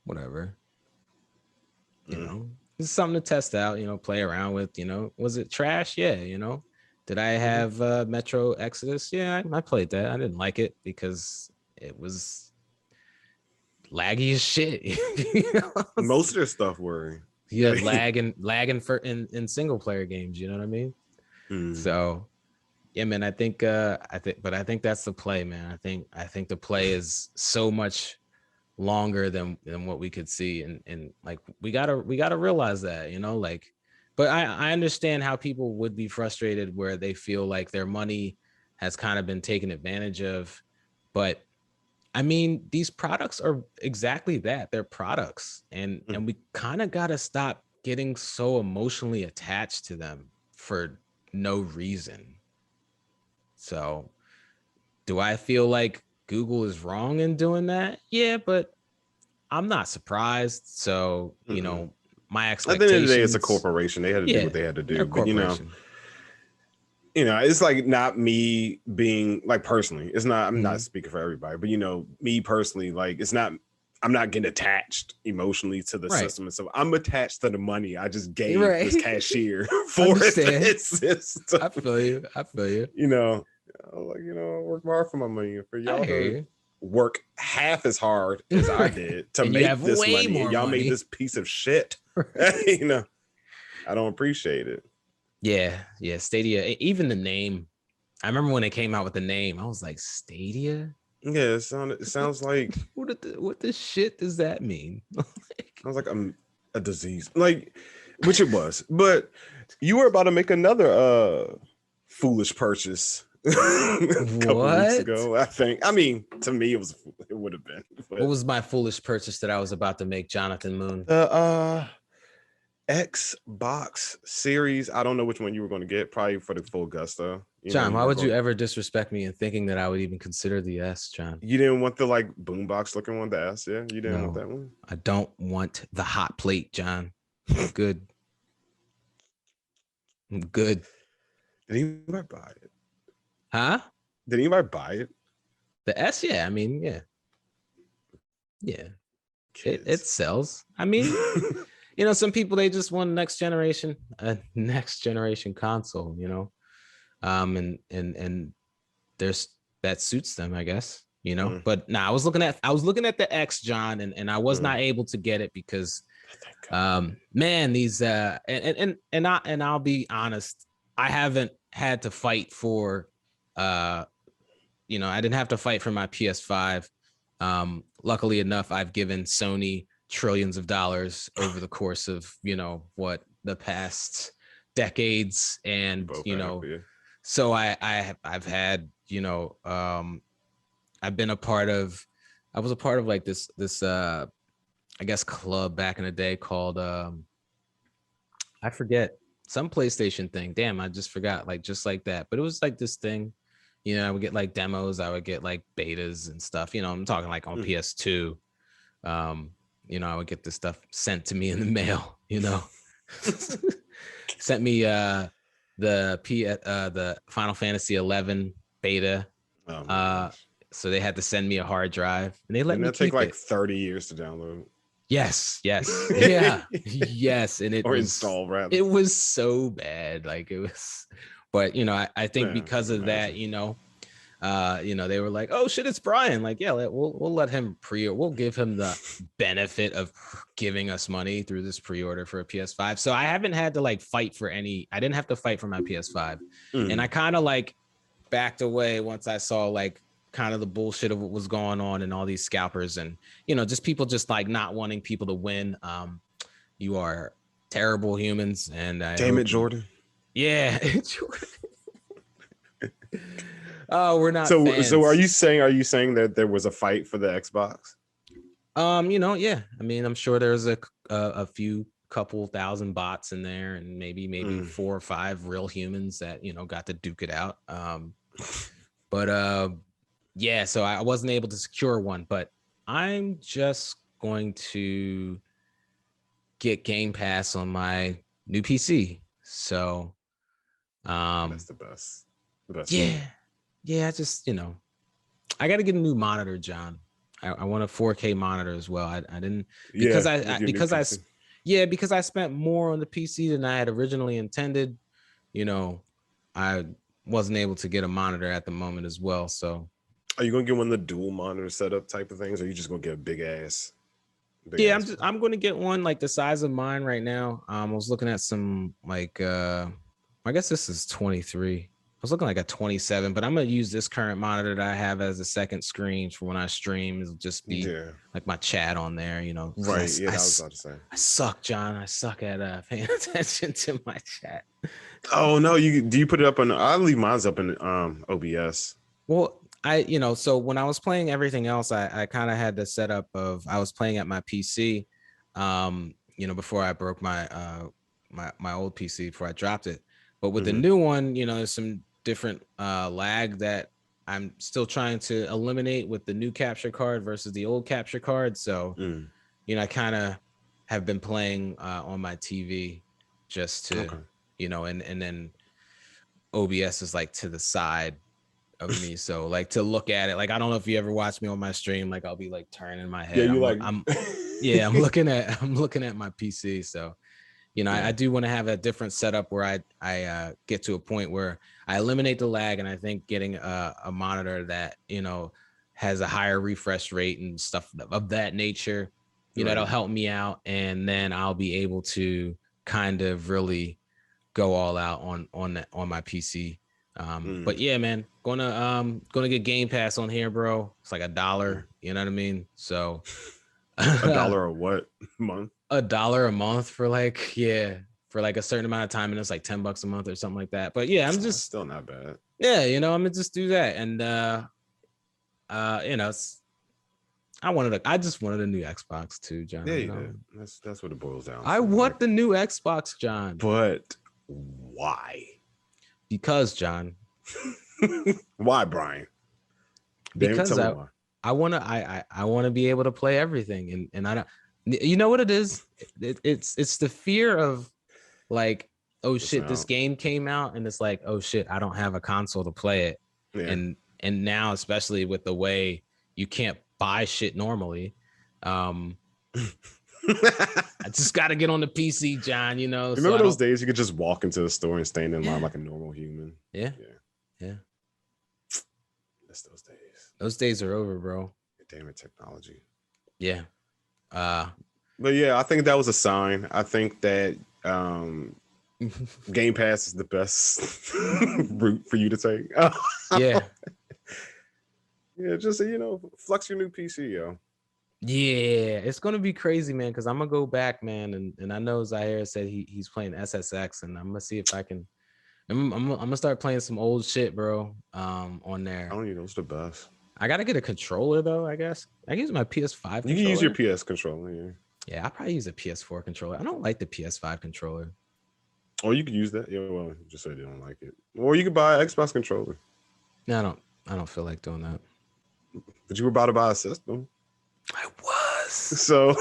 whatever. It's something to test out, play around with, was it trash? Yeah, Did I have Metro Exodus? Yeah, I played that. I didn't like it because it was laggy as shit. Most of their stuff were. Yeah, lagging for in single player games, you know what I mean? So yeah, man, I think that's the play, man. I think the play is so much longer than what we could see, and like, we gotta realize that, like, but I understand how people would be frustrated where they feel like their money has kind of been taken advantage of. But I mean, these products are exactly that. They're products, and we kind of got to stop getting so emotionally attached to them for no reason. So, do I feel like Google is wrong in doing that? Yeah, but I'm not surprised. So, my expectations. At the end of the day, it's a corporation. They had to do what they had to do. But you know, it's like not me being like personally, it's not, I'm not speaking for everybody, but you know, me personally, like it's not, I'm not getting attached emotionally to the system and stuff. I'm attached to the money I just gave this cashier for this system. I feel you. You know, like, you know, I work hard for my money. For y'all to work half as hard as I did to make this money, and y'all made this piece of shit. You know, I don't appreciate it. Yeah. Stadia, even the name. I remember when it came out with the name, I was like, Stadia? Yeah, it sounds like what the shit does that mean? Sounds like a disease, like, which it was. But you were about to make another foolish purchase a couple weeks ago, I think. I mean, to me, it would have been. But what was my foolish purchase that I was about to make, Jonathan Moon? The Xbox Series. I don't know which one you were going to get. Probably for the full gusto. John, why would you ever disrespect me in thinking that I would even consider the S, John? You didn't want the like boombox looking one, the S, yeah? You didn't want that one? I don't want the hot plate, John. I'm good. Did anybody buy it? Huh? Did anybody buy it? The S, yeah. I mean, yeah. It sells. I mean, you know, some people, they just want a next generation console, you know. And there's that suits them, I guess, you know. But I was looking at the X, John, and I was not able to get it because man, these and I'll be honest, I haven't had to fight for you know, I didn't have to fight for my PS5. Luckily enough, I've given Sony trillions of dollars over the course of, you know, what, the past decades, and you know, so I've had, you know, I've been a part of, I was a part of like this I guess club back in the day called I forget, some PlayStation thing. Damn, I just forgot, like just like that. But it was like this thing, you know, I would get like demos, I would get like betas and stuff, you know, I'm talking like on PS2. You know, I would get this stuff sent to me in the mail, you know. Sent me the Final Fantasy 11 beta. So they had to send me a hard drive, and they let me keep take like it. 30 years to download. Yes, yeah, yes, and it or was install rather. It was so bad, like it was. But you know, I think because of that, you know, they were like, "Oh shit, it's Brian!" Like, yeah, we'll let him we'll give him the benefit of giving us money through this pre-order for a PS5. So I haven't had to like fight for any. I didn't have to fight for my PS5, and I kind of like backed away once I saw like kind of the bullshit of what was going on and all these scalpers and, you know, just people just like not wanting people to win. You are terrible humans, and damn it, Jordan. Yeah. Oh, we're not so fans. So are you saying that there was a fight for the Xbox? You know, yeah, I mean, I'm sure there's a few couple thousand bots in there, and maybe 4 or 5 real humans that, you know, got to duke it out. But yeah, so I wasn't able to secure one, but I'm just going to get Game Pass on my new PC. So that's the best. Yeah, I just, you know, I got to get a new monitor, John. I want a 4K monitor as well. I didn't because because I spent more on the PC than I had originally intended. You know, I wasn't able to get a monitor at the moment as well. So are you gonna get one of the dual monitor setup type of things, or are you just gonna get a big ass? I'm going to get one like the size of mine right now. I was looking at some like I guess this is 23. I was looking like a 27, but I'm gonna use this current monitor that I have as a second screen for when I stream. It'll just be like my chat on there, you know. Right. I was about to say. I suck, John. I suck at paying attention to my chat. Oh no, do you put it up on? I leave mine up in OBS. Well, so when I was playing everything else, I kind of had the setup of I was playing at my PC, you know, before I broke my my old PC before I dropped it. But with the new one, you know, there's some different lag that I'm still trying to eliminate with the new capture card versus the old capture card. So, you know, I kind of have been playing on my TV just to, you know, and then OBS is like to the side of me, so like to look at it, like I don't know if you ever watch me on my stream, like I'll be like turning my head. Yeah, you I'm looking at my PC. So I do want to have a different setup where I get to a point where I eliminate the lag, and I think getting a monitor that has a higher refresh rate and stuff of that nature, it'll help me out, and then I'll be able to kind of really go all out on my PC. But yeah, man, gonna get Game Pass on here, bro. It's like $1, you know what I mean? So $1 a what month? $1 a month for like a certain amount of time, and it's like $10 a month or something like that. But yeah, I'm just still not bad. Yeah, I'm gonna just do that, and I just wanted a new Xbox too, John. Yeah, that's what it boils down to. I want the new Xbox, John. But why? Because, John. Why, Brian? Because I want to be able to play everything, and I don't. You know what it is? It's the fear of like, oh shit, this game came out, and it's like, oh shit, I don't have a console to play it. Yeah. And now, especially with the way you can't buy shit normally, I just got to get on the PC, John. Remember those days you could just walk into the store and stand in line like a normal human? Yeah. That's those days. Those days are over, bro. Damn it, technology. Yeah. But yeah, I think that was a sign. I think that Game Pass is the best route for you to take. Yeah. Yeah, just flex your new PC, yo. Yeah, it's gonna be crazy, man. Because I'm gonna go back, man, and I know Zaire said he's playing SSX, and I'm gonna see if I can. I'm gonna start playing some old shit, bro. On there. I don't know, those the best. I gotta get a controller though. I guess I can use my PS5 controller. You can use your PS controller, yeah. Yeah, I probably use a PS4 controller. I don't like the PS5 controller. Or you could use that. Yeah, well, just say you don't like it. Or you could buy an Xbox controller. No, I don't feel like doing that. But you were about to buy a system. I was. So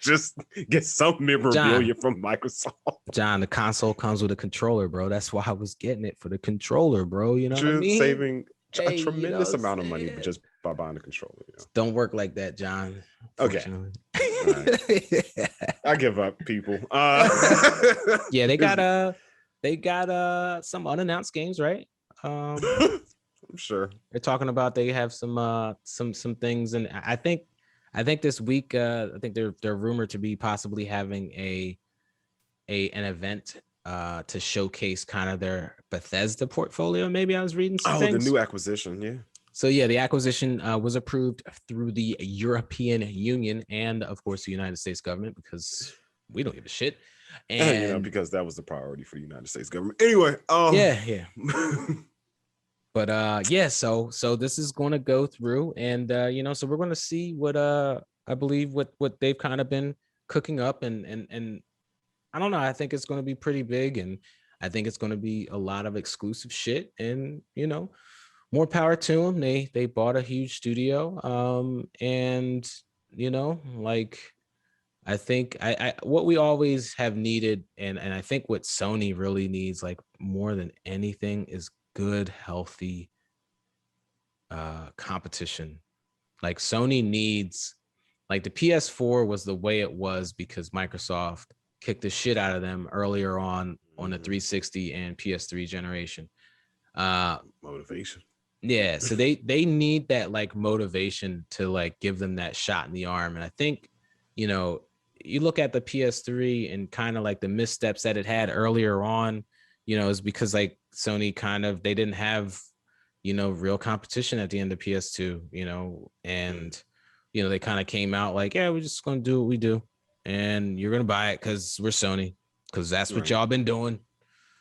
just get some memorabilia from Microsoft. John, the console comes with a controller, bro. That's why I was getting it for the controller, bro. You know what I mean? Saving a tremendous amount of money just by buying the controller. Don't work like that, John. Okay. Right. I give up, people. Yeah, they got some unannounced games, right? I'm sure they're talking about they have some things, and I think this week I think they're rumored to be possibly having an event to showcase kind of their Bethesda portfolio. Maybe I was reading some things. The new acquisition, yeah. So yeah, the acquisition was approved through the European Union and of course the United States government, because we don't give a shit. And because that was the priority for the United States government. Anyway, yeah. But so this is going to go through, and so we're going to see what I believe what they've kind of been cooking up, and I don't know, I think it's going to be pretty big, and I think it's going to be a lot of exclusive shit, and more power to them. They bought a huge studio, and like I think I what we always have needed, and I think what Sony really needs, like more than anything, is good, healthy competition. Like Sony needs, like the PS4 was the way it was because Microsoft kicked the shit out of them earlier on the 360 and PS3 generation. Motivation. Yeah, so they need that like motivation to like give them that shot in the arm. And I think, you look at the PS3 and kind of like the missteps that it had earlier on, is because like Sony they didn't have, real competition at the end of PS2, and, they kind of came out like, yeah, we're just going to do what we do. And you're going to buy it because we're Sony, because that's what y'all been doing.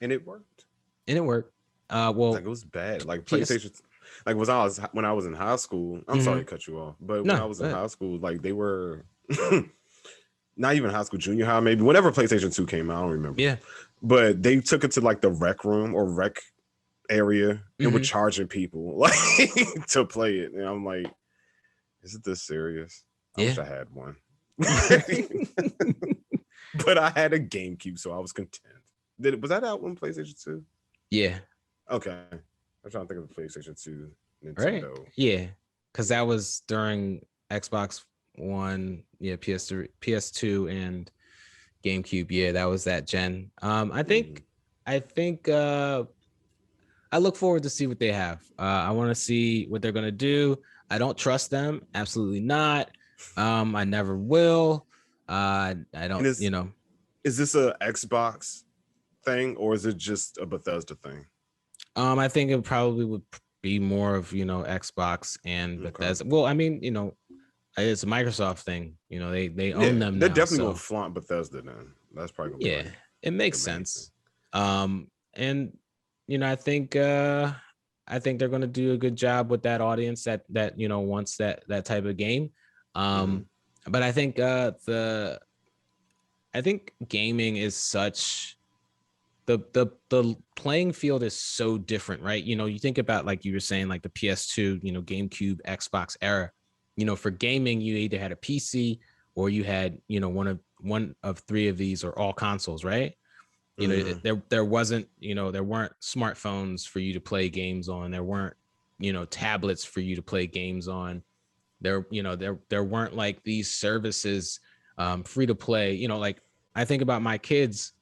And it worked. Well, like it was bad. Like PlayStation, like when I was in high school, I'm sorry to cut you off, but when I was in high school, like they were not even high school, junior high, maybe whenever PlayStation 2 came out, I don't remember. Yeah. But they took it to like the rec room or rec area and were charging people like to play it. And I'm like, is it this serious? I wish I had one. But I had a GameCube, so I was content. Was that out on PlayStation 2? Yeah. Okay, I'm trying to think of the PlayStation 2, right? Nintendo. Yeah, because that was during Xbox One, yeah, PS3, PS2, and GameCube. Yeah, that was that gen. I think I look forward to see what they have. I want to see what they're gonna do. I don't trust them, absolutely not. I never will. I And don't, you know. is this a Xbox thing or is it just a Bethesda thing? I think it probably would be more of, you know, Xbox and Okay. Bethesda. Well, I mean, you know, it's a Microsoft thing. You know, they own Yeah, them they're now, definitely gonna so flaunt Bethesda then. That's probably gonna be yeah, it like makes the main thing. sense. And you know, I think they're gonna do a good job with that audience that you know wants that type of game. Mm-hmm. Um, but I think gaming is such the playing field is so different, right? You know, you think about like you were saying, like the PS2, you know, GameCube, Xbox era. You know, for gaming, you either had a PC or you had, you know, one of three of these or all consoles, right? You know, Mm-hmm. there wasn't, you know, there weren't smartphones for you to play games on. There weren't, you know, tablets for you to play games on. There weren't like these services free to play. You know, like I think about my kids,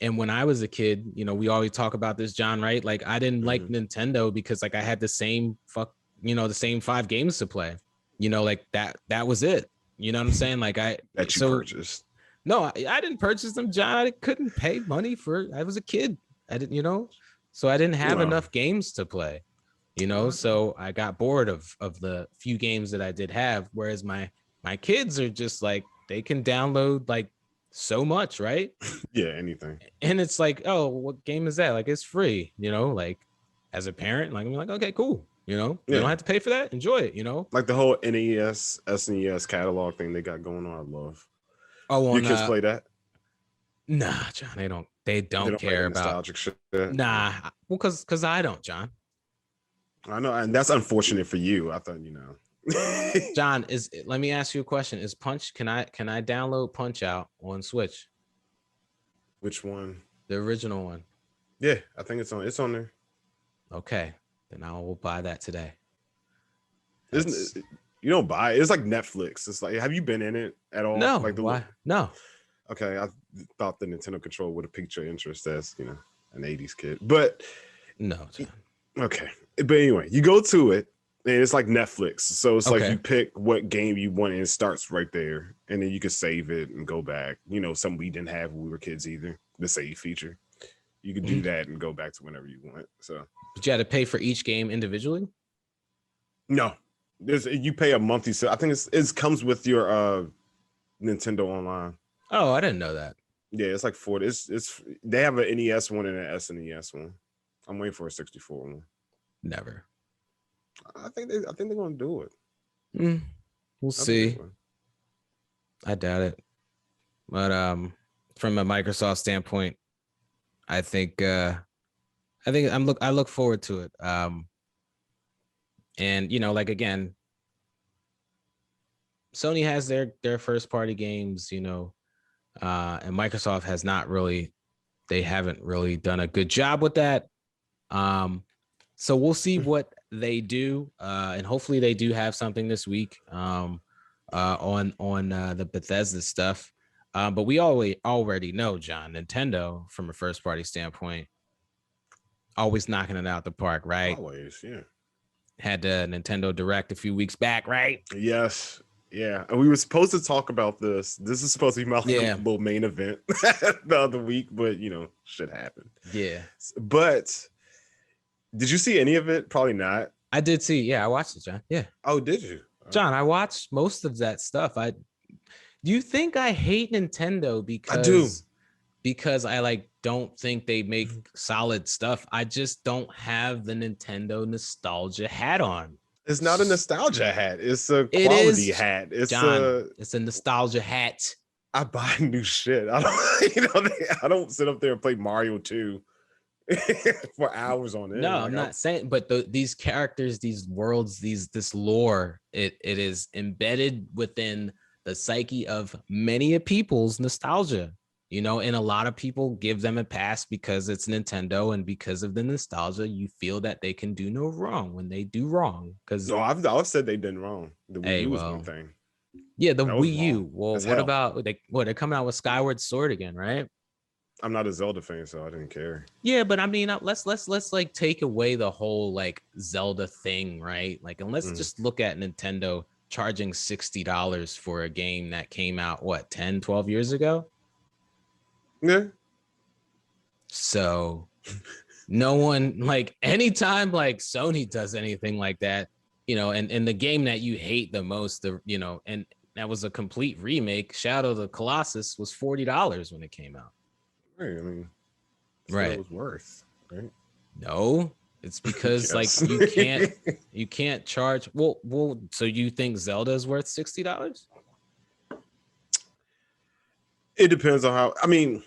and when I was a kid, you know, we always talk about this, John, right? Like I didn't like Mm-hmm. Nintendo because like I had the same five games to play. You know, like that was it. You know what I'm saying? Like That you so purchased. no, I didn't purchase them, John. I couldn't pay money for. I was a kid. I didn't, you know, so I didn't have No. enough games to play. You know, Okay. so I got bored of the few games that I did have. Whereas my kids are just like they can download like so much, right? Yeah, anything. And it's like, oh, what game is that? Like it's free, you know. Like as a parent, like I'm like, okay, cool. You know, you don't Yeah. have to pay for that. Enjoy it. You know. Like the whole NES, SNES catalog thing they got going on. I love. Oh, Your on kids play that? nah, John. They They don't don't play the care about. nostalgic shit. Nah, well, cause I don't, John. I know, and that's unfortunate for you. I thought, John, is let me ask you a question. Is Punch can I download Punch Out on Switch? Which one? The original one. Yeah, I think it's on there. Okay. Then I will buy that today. Isn't That's it, you don't buy it. It's like Netflix. It's like, have you been in it at all? no, Like why? No. okay, I thought the Nintendo control would have piqued your interest as, an 80s kid. But No, John. okay. But anyway, you go to it and it's like Netflix. So it's like Okay. you pick what game you want and it starts right there. And then you can save it and go back. Something we didn't have when we were kids either. The save feature. You could do that and go back to whenever you want. So But you had to pay for each game individually? no. You pay a monthly. So I think it comes with your Nintendo Online. Oh, I didn't know that. Yeah, it's like 40. It's they have an NES one and an SNES one. I'm waiting for a 64 one. Never. I think they're gonna do it. We'll see. I doubt it. But from a Microsoft standpoint, I think I look forward to it. And you know, like again, Sony has their first party games, you know, and Microsoft has not really, they haven't really done a good job with that. So we'll see what they do, and hopefully they do have something this week on the Bethesda stuff. But we already know, John, Nintendo from a first party standpoint, always knocking it out the park, right? Always, yeah. Had the Nintendo Direct a few weeks back, right? Yes, yeah. And we were supposed to talk about this. This is supposed to be my little main event the other week, but shit happened. Yeah. But did you see any of it? Probably not. I did see. Yeah, I watched it, John. Yeah. Oh, did you? John, I watched most of that stuff. Do you think I hate Nintendo I do. Because I like don't think they make solid stuff. I just don't have the Nintendo nostalgia hat on. It's not a nostalgia hat. It's a quality hat. It's John, it's a nostalgia hat. I buy new shit. I don't I don't sit up there and play Mario 2 for hours on end. No, I'm not saying, but these characters, these worlds, this lore, it is embedded within the psyche of many a people's nostalgia. you know, and a lot of people give them a pass because it's Nintendo and because of the nostalgia. You feel that they can do no wrong when they do wrong. Because No, I've said they did wrong. The Wii hey, U is one well, thing. yeah, the That was Wii wrong U. Well, as what hell. about they're coming out with Skyward Sword again, right? I'm not a Zelda fan, so I didn't care. Yeah, but I mean, let's like take away the whole like Zelda thing, right? Like, and let's just look at Nintendo charging $60 for a game that came out what 10, 12 years ago. Yeah. So no one like anytime like Sony does anything like that, you know, and the game that you hate the most, the you know, and that was a complete remake. Shadow of the Colossus was $40 when it came out. Right. I mean, that's what it Right. was worth, right? No, it's because like Yes. you can't charge. Well. So you think Zelda is worth $60? It depends on how. I mean,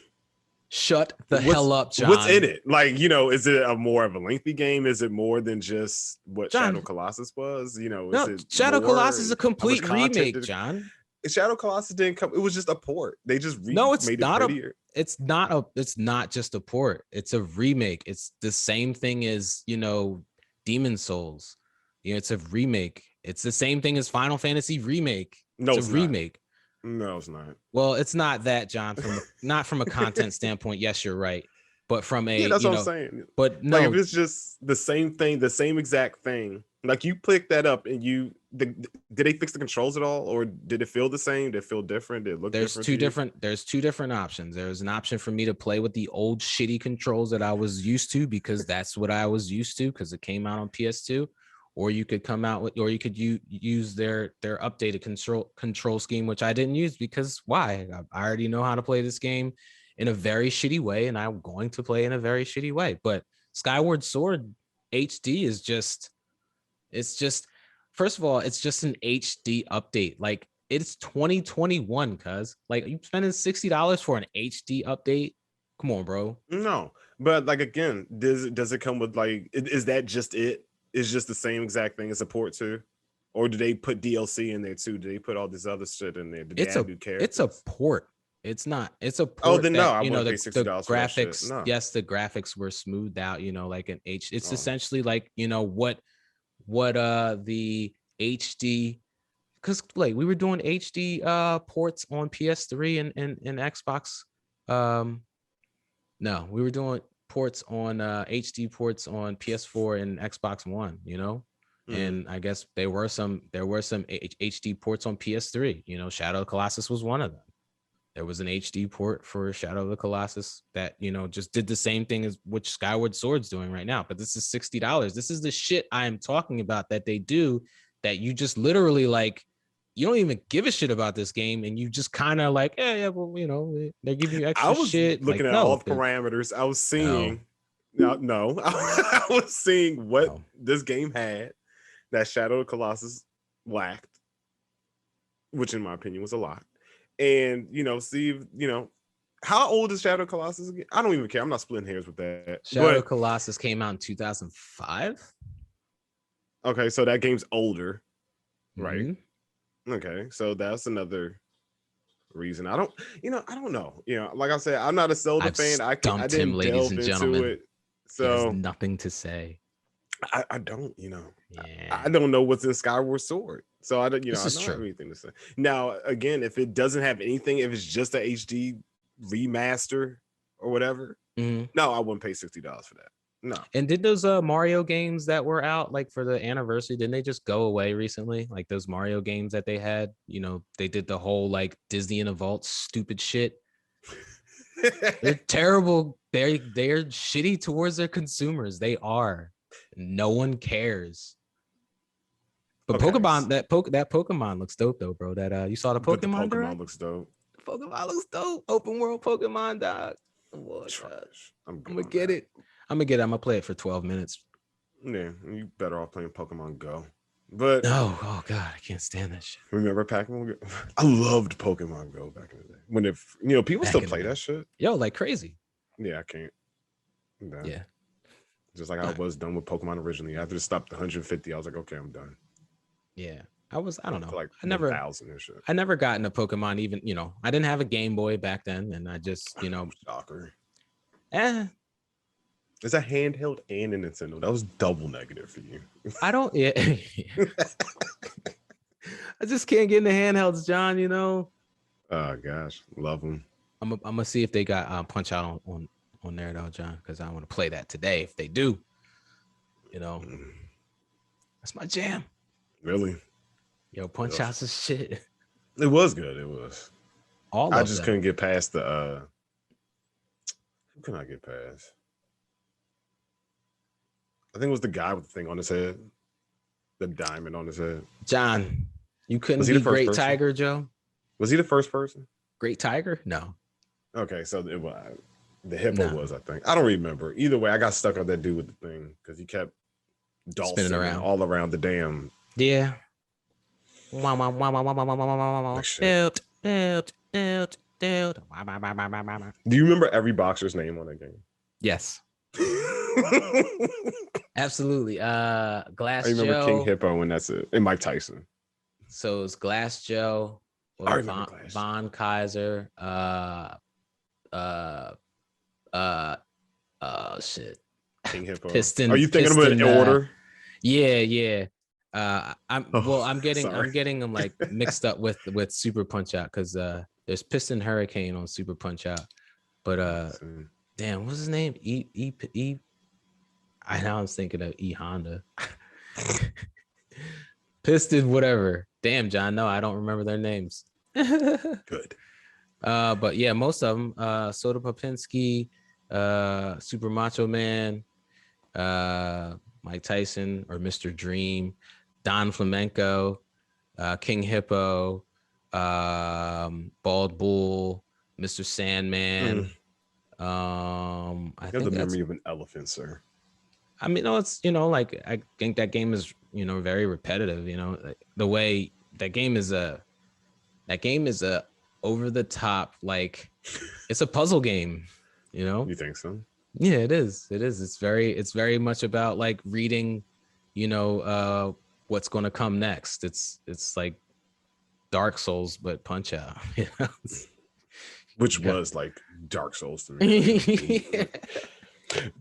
Shut the hell up, what's in John. it? Like, you know, is it a more of a lengthy game? Is it more than just what Shadow John, Colossus was? You know, is no, it Shadow Colossus more? is a How much complete content remake, did John. Shadow Colossus didn't come? It was just a port. They just No, it's made it not a prettier. it's not just a port. It's a remake. It's the same thing as, you know, Demon Souls. You know, it's a remake. It's the same thing as Final Fantasy remake. No, It's a it's not. remake. No, it's not. Well, it's not that, John, not from a content standpoint. Yes, you're right. But from Yeah, a, that's you what I'm know, saying. but Like if no, it's just the same thing, the same exact thing, like you pick that up and did they fix the controls at all, or did it feel the same? Did it feel different? Did it look different to you? there's two different options. There's an option for me to play with the old shitty controls that I was used to because that's what I was used to because it came out on PS2, or you could come out with, or you could use their updated control scheme, which I didn't use because why? I already know how to play this game in a very shitty way, and I'm going to play in a very shitty way. But Skyward Sword HD is just it's just first of all, it's just an HD update. Like it's 2021, cuz like you spending $60 for an HD update. Come on, bro. No, but like again, does it come with like is that just it? Is just the same exact thing as a port too? Or do they put DLC in there too? Do they put all this other shit in there? Did they add new It's a characters? port. It's a Oh, port then no, that, I you know, wouldn't pay the $60 for that shit. graphics, No. yes, the graphics were smoothed out, you know, like an it's Oh. essentially like, you know, what the HD because like we were doing HD ports on PS3 and Xbox. Um No, we were doing ports on HD ports on PS4 and Xbox One, you know? And I guess there were some HD ports on PS3. You know, Shadow of the Colossus was one of them. There was an HD port for Shadow of the Colossus that, you know, just did the same thing as which Skyward Sword's doing right now. But this is $60. This is the shit I am talking about that they do that you just literally like you don't even give a shit about this game and you just kind of like, yeah, well, you know, they're giving you I extra was shit. looking Like, at all no, the parameters. I was no, seeing no, I was seeing what no. this game had that Shadow of Colossus lacked, which in my opinion was a lot. And you know, see, you know, how old is Shadow of Colossus again? I don't even care. I'm not splitting hairs with that. Shadow But of Colossus came out in 2005. okay, so that game's older, right? Mm-hmm. Okay, so that's another reason. I don't know. You know, like I said, I'm not a Zelda I've fan. I stumped him, didn't ladies delve and into gentlemen. it. He has So nothing to say. I don't, you know, Yeah, I don't know what's in Skyward Sword. So I don't, you know, this I is don't have true. anything to say. Now, again, if it doesn't have anything, if it's just a HD remaster or whatever, Mm-hmm. no, I wouldn't pay $60 for that. No. And did those Mario games that were out like for the anniversary, didn't they just go away recently? Like those Mario games that they had, you know, they did the whole like Disney in a vault stupid shit. They're terrible. They're shitty towards their consumers. They are. No one cares. But Okay. Pokemon, that Pokemon looks dope though, bro. That you saw the But the Pokemon Pokemon direct? looks dope. The Pokemon looks dope. Open world Pokemon, dog. Oh, God. Trash. I'm I'm good gonna on get that. it. I'm gonna get it. I'm gonna play it for 12 minutes. Yeah, you better off playing Pokemon Go. But No, oh God, I can't stand that shit. remember Pokemon Go? I loved Pokemon Go back in the day. When if you know people still Back in the play day. that shit. Yo, like crazy. Yeah, I can't. I'm done. Yeah. Just like All I right. was done with Pokemon originally. After it stopped 150, I was like, okay, I'm done. Yeah. I don't know. Like I never 1,000 and shit. I never got into Pokemon. Even I didn't have a Game Boy back then, and I just Shocker. eh. Is that handheld and a Nintendo? That was double negative for you. I don't. Yeah. I just can't get into handhelds, John. Oh gosh, love them. I'm gonna see if they got Punch Out on there though, John, because I want to play that today. If they do, that's my jam. Really? Yo, Punch Out's is shit. It was good. It was. I just couldn't get past the. Who can I get past? I think it was the guy with the thing on his head, the diamond on his head. John, you couldn't be Great person? Tiger, Joe. Was he the first person? Great Tiger? No. Okay, so it was the hippo was, I think. I don't remember. Either way, I got stuck on that dude with the thing because he kept spinning around all around the damn. Yeah. Do you remember every boxer's name on that game? Yes. Absolutely. Glass Joe. I remember King Hippo, and that's it. And Mike Tyson. So it's Glass Joe, Von Kaiser, shit. King Hippo. Piston. Are you thinking of it in order? Yeah. I'm getting them like mixed up with Super Punch Out because there's Piston Hurricane on Super Punch Out, but damn, what's his name? E. I know I was thinking of E Honda. Piston, whatever. Damn, John. No, I don't remember their names. Good. But yeah, most of them. Soda Popinski, Super Macho Man, Mike Tyson or Mr. Dream, Don Flamenco, King Hippo, Bald Bull, Mr. Sandman. I think the memory of an elephant, sir. I mean, no, it's like I think that game is very repetitive. The way that game is a over the top, like it's a puzzle game. You think so? Yeah, it is. It's very much about like reading, what's going to come next. It's like Dark Souls, but Punch Out. Which was like Dark Souls to me.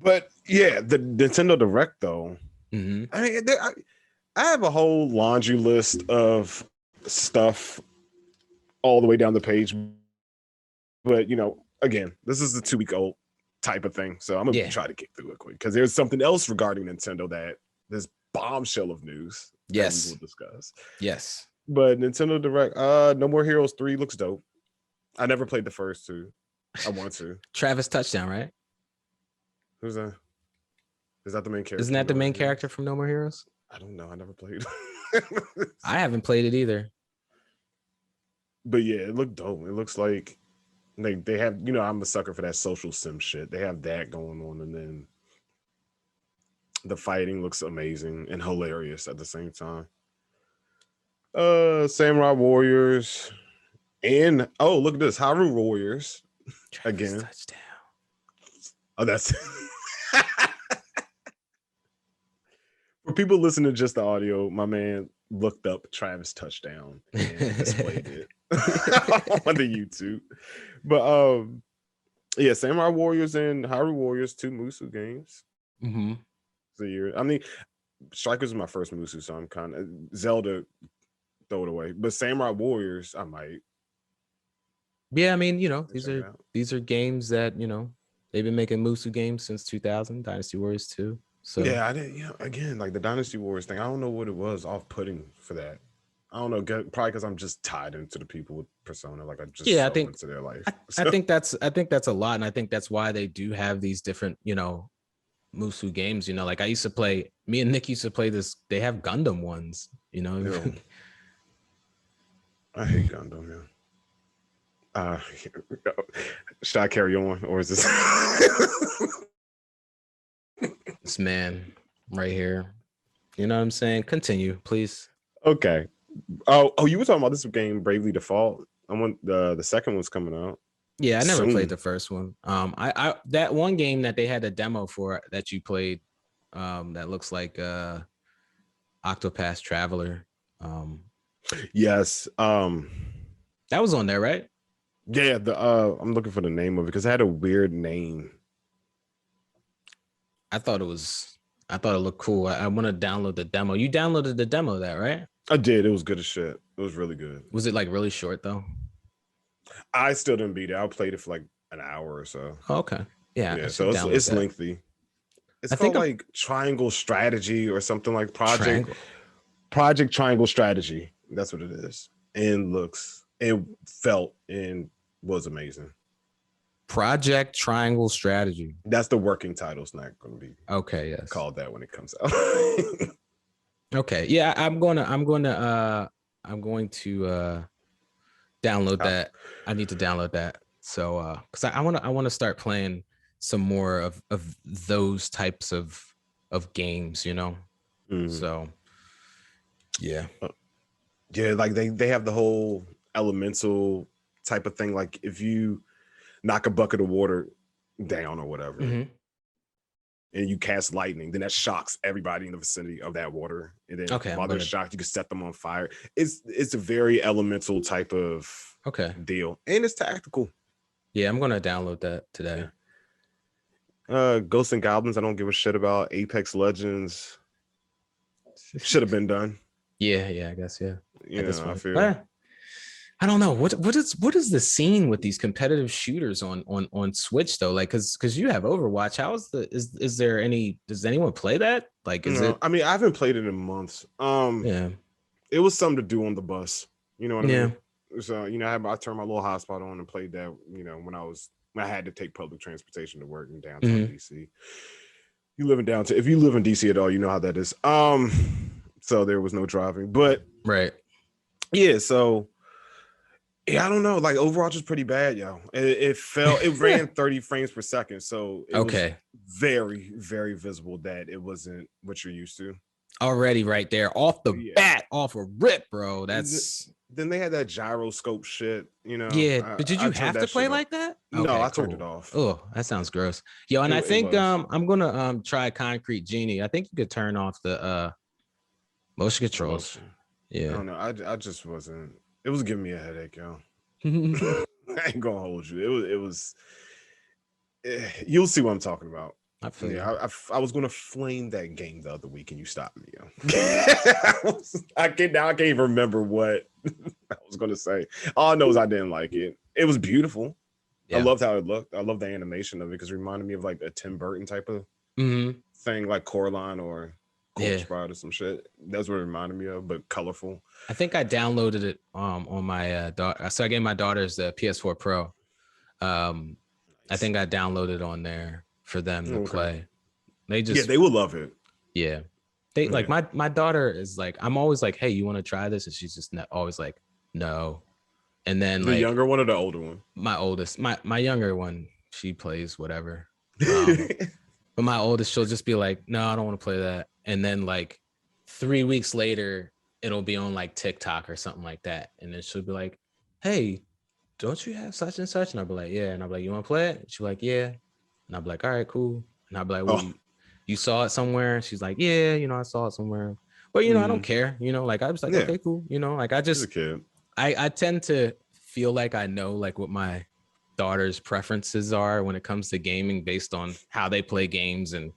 But yeah, the Nintendo Direct though. Mm-hmm. I mean, I have a whole laundry list of stuff all the way down the page. But again, this is a 2-week-old type of thing, so I'm gonna try to get through it quick because there's something else regarding Nintendo that this bombshell of news. Yes, we will discuss. Yes, but Nintendo Direct, No More Heroes 3 looks dope. I never played the first two. I want to. Travis Touchdown, right? Who's that? Is that the main character? Isn't that the main character from No More Heroes? I don't know. I never played. I haven't played it either. But yeah, it looked dope. It looks like they have, I'm a sucker for that social sim shit. They have that going on, and then the fighting looks amazing and hilarious at the same time. Samurai Warriors and look at this, Hyrule Warriors Travis again. Touchdown. Oh, that's for people listening to just the audio. My man looked up Travis Touchdown and displayed it on the YouTube. But yeah, Samurai Warriors and Hyrule Warriors, 2 Musu games. Mm-hmm. So I mean, Strikers is my first Musu, so I'm kind of Zelda. Throw it away, but Samurai Warriors, I might. Yeah, I mean, these are games that they've been making Musu games since 2000, Dynasty Warriors 2. So yeah, I didn't. Again, like the Dynasty Warriors thing, I don't know what it was off-putting for that. I don't know, probably because I'm just tied into the people with Persona, like I just I think into their life. I think that's a lot, and I think that's why they do have these different Musu games. Like I used to play. Me and Nick used to play this. They have Gundam ones. I hate Gundam, yeah. Should I carry on, or is this this man right here? You know what I'm saying? Continue, please. Okay. Oh, you were talking about this game, Bravely Default. I want the second one's coming out. Yeah, I never played the first one. I that one game that they had a demo for that you played, that looks like Octopath Traveler. Yes. That was on there, right? Yeah, I'm looking for the name of it because it had a weird name. I thought it looked cool. I want to download the demo. You downloaded the demo of that, right? I did. It was good as shit. It was really good. Was it like really short though? I still didn't beat it. I played it for like an hour or so. Oh, okay. Yeah, I Yeah, should so download it's that. lengthy. It's I think called I'm like Triangle Strategy or something like Triangle. Project Triangle Strategy. That's what it is. And it felt and was amazing. Project Triangle Strategy. That's the working title. It's not going to be Okay, yes. called that when it comes out. Okay. Yeah, I'm going to download that. I need to download that. So because I want to start playing some more of those types of games, you know. So yeah. Yeah, like they have the whole elemental type of thing. Like if you knock a bucket of water down or whatever, and you cast lightning, then that shocks everybody in the vicinity of that water. And then while they're shocked, you can set them on fire. It's a very elemental type of deal, and it's tactical. Yeah, I'm gonna download that today. Ghosts and Goblins, I don't give a shit about. Apex Legends should have been done. Yeah, I guess I feel. I don't know what is the scene with these competitive shooters on Switch though? Like, because you have Overwatch. How is there any? Does anyone play that? Like, is it? I mean, I haven't played it in months. It was something to do on the bus. You know what I mean? So I turned my little hotspot on and played that. When I had to take public transportation to work in downtown DC. You live in downtown. If you live in DC at all, you know how that is. So there was no driving, but right. Yeah. So. Yeah, I don't know. Like Overwatch is pretty bad, yo. It ran 30 frames per second. So it was very, very visible that it wasn't what you're used to. Already right there. Off the bat, off a rip, bro. Then they had that gyroscope shit, Yeah. But did you have to play like that? No, I turned it off. Oh, that sounds gross. Yo, and I think I'm gonna try Concrete Genie. I think you could turn off the motion controls. Yeah. I don't know. I just wasn't. It was giving me a headache, yo. I ain't gonna hold you. It was. You'll see what I'm talking about. I feel you. I was gonna flame that game the other week, and you stopped me, yo. I can't even remember what I was gonna say. All I know is I didn't like it. It was beautiful. Yeah. I loved how it looked. I love the animation of it because it reminded me of like a Tim Burton type of thing, like Coraline or Corpse Bride or some shit. That's what it reminded me of, but colorful. I think I downloaded it on my daughter. So I gave my daughters the PS4 Pro. I think I downloaded on there for them to play. They will love it. Yeah, like my daughter is like, I'm always like, hey, you want to try this? And she's just always like, no. And then the younger one or the older one? My oldest, my younger one, she plays whatever. But my oldest, she'll just be like, no, I don't want to play that. And then like 3 weeks later, it'll be on like TikTok or something like that. And then she'll be like, hey, don't you have such and such? And I'll be like, yeah. And I'll be like, you want to play it? She'll be like, yeah. And I'll be like, all right, cool. And I'll be like, well, you saw it somewhere? And she's like, yeah, I saw it somewhere. But, I don't care. Like, I was like, okay, cool. Like I just, I tend to feel like I know like what my daughter's preferences are when it comes to gaming based on how they play games. And,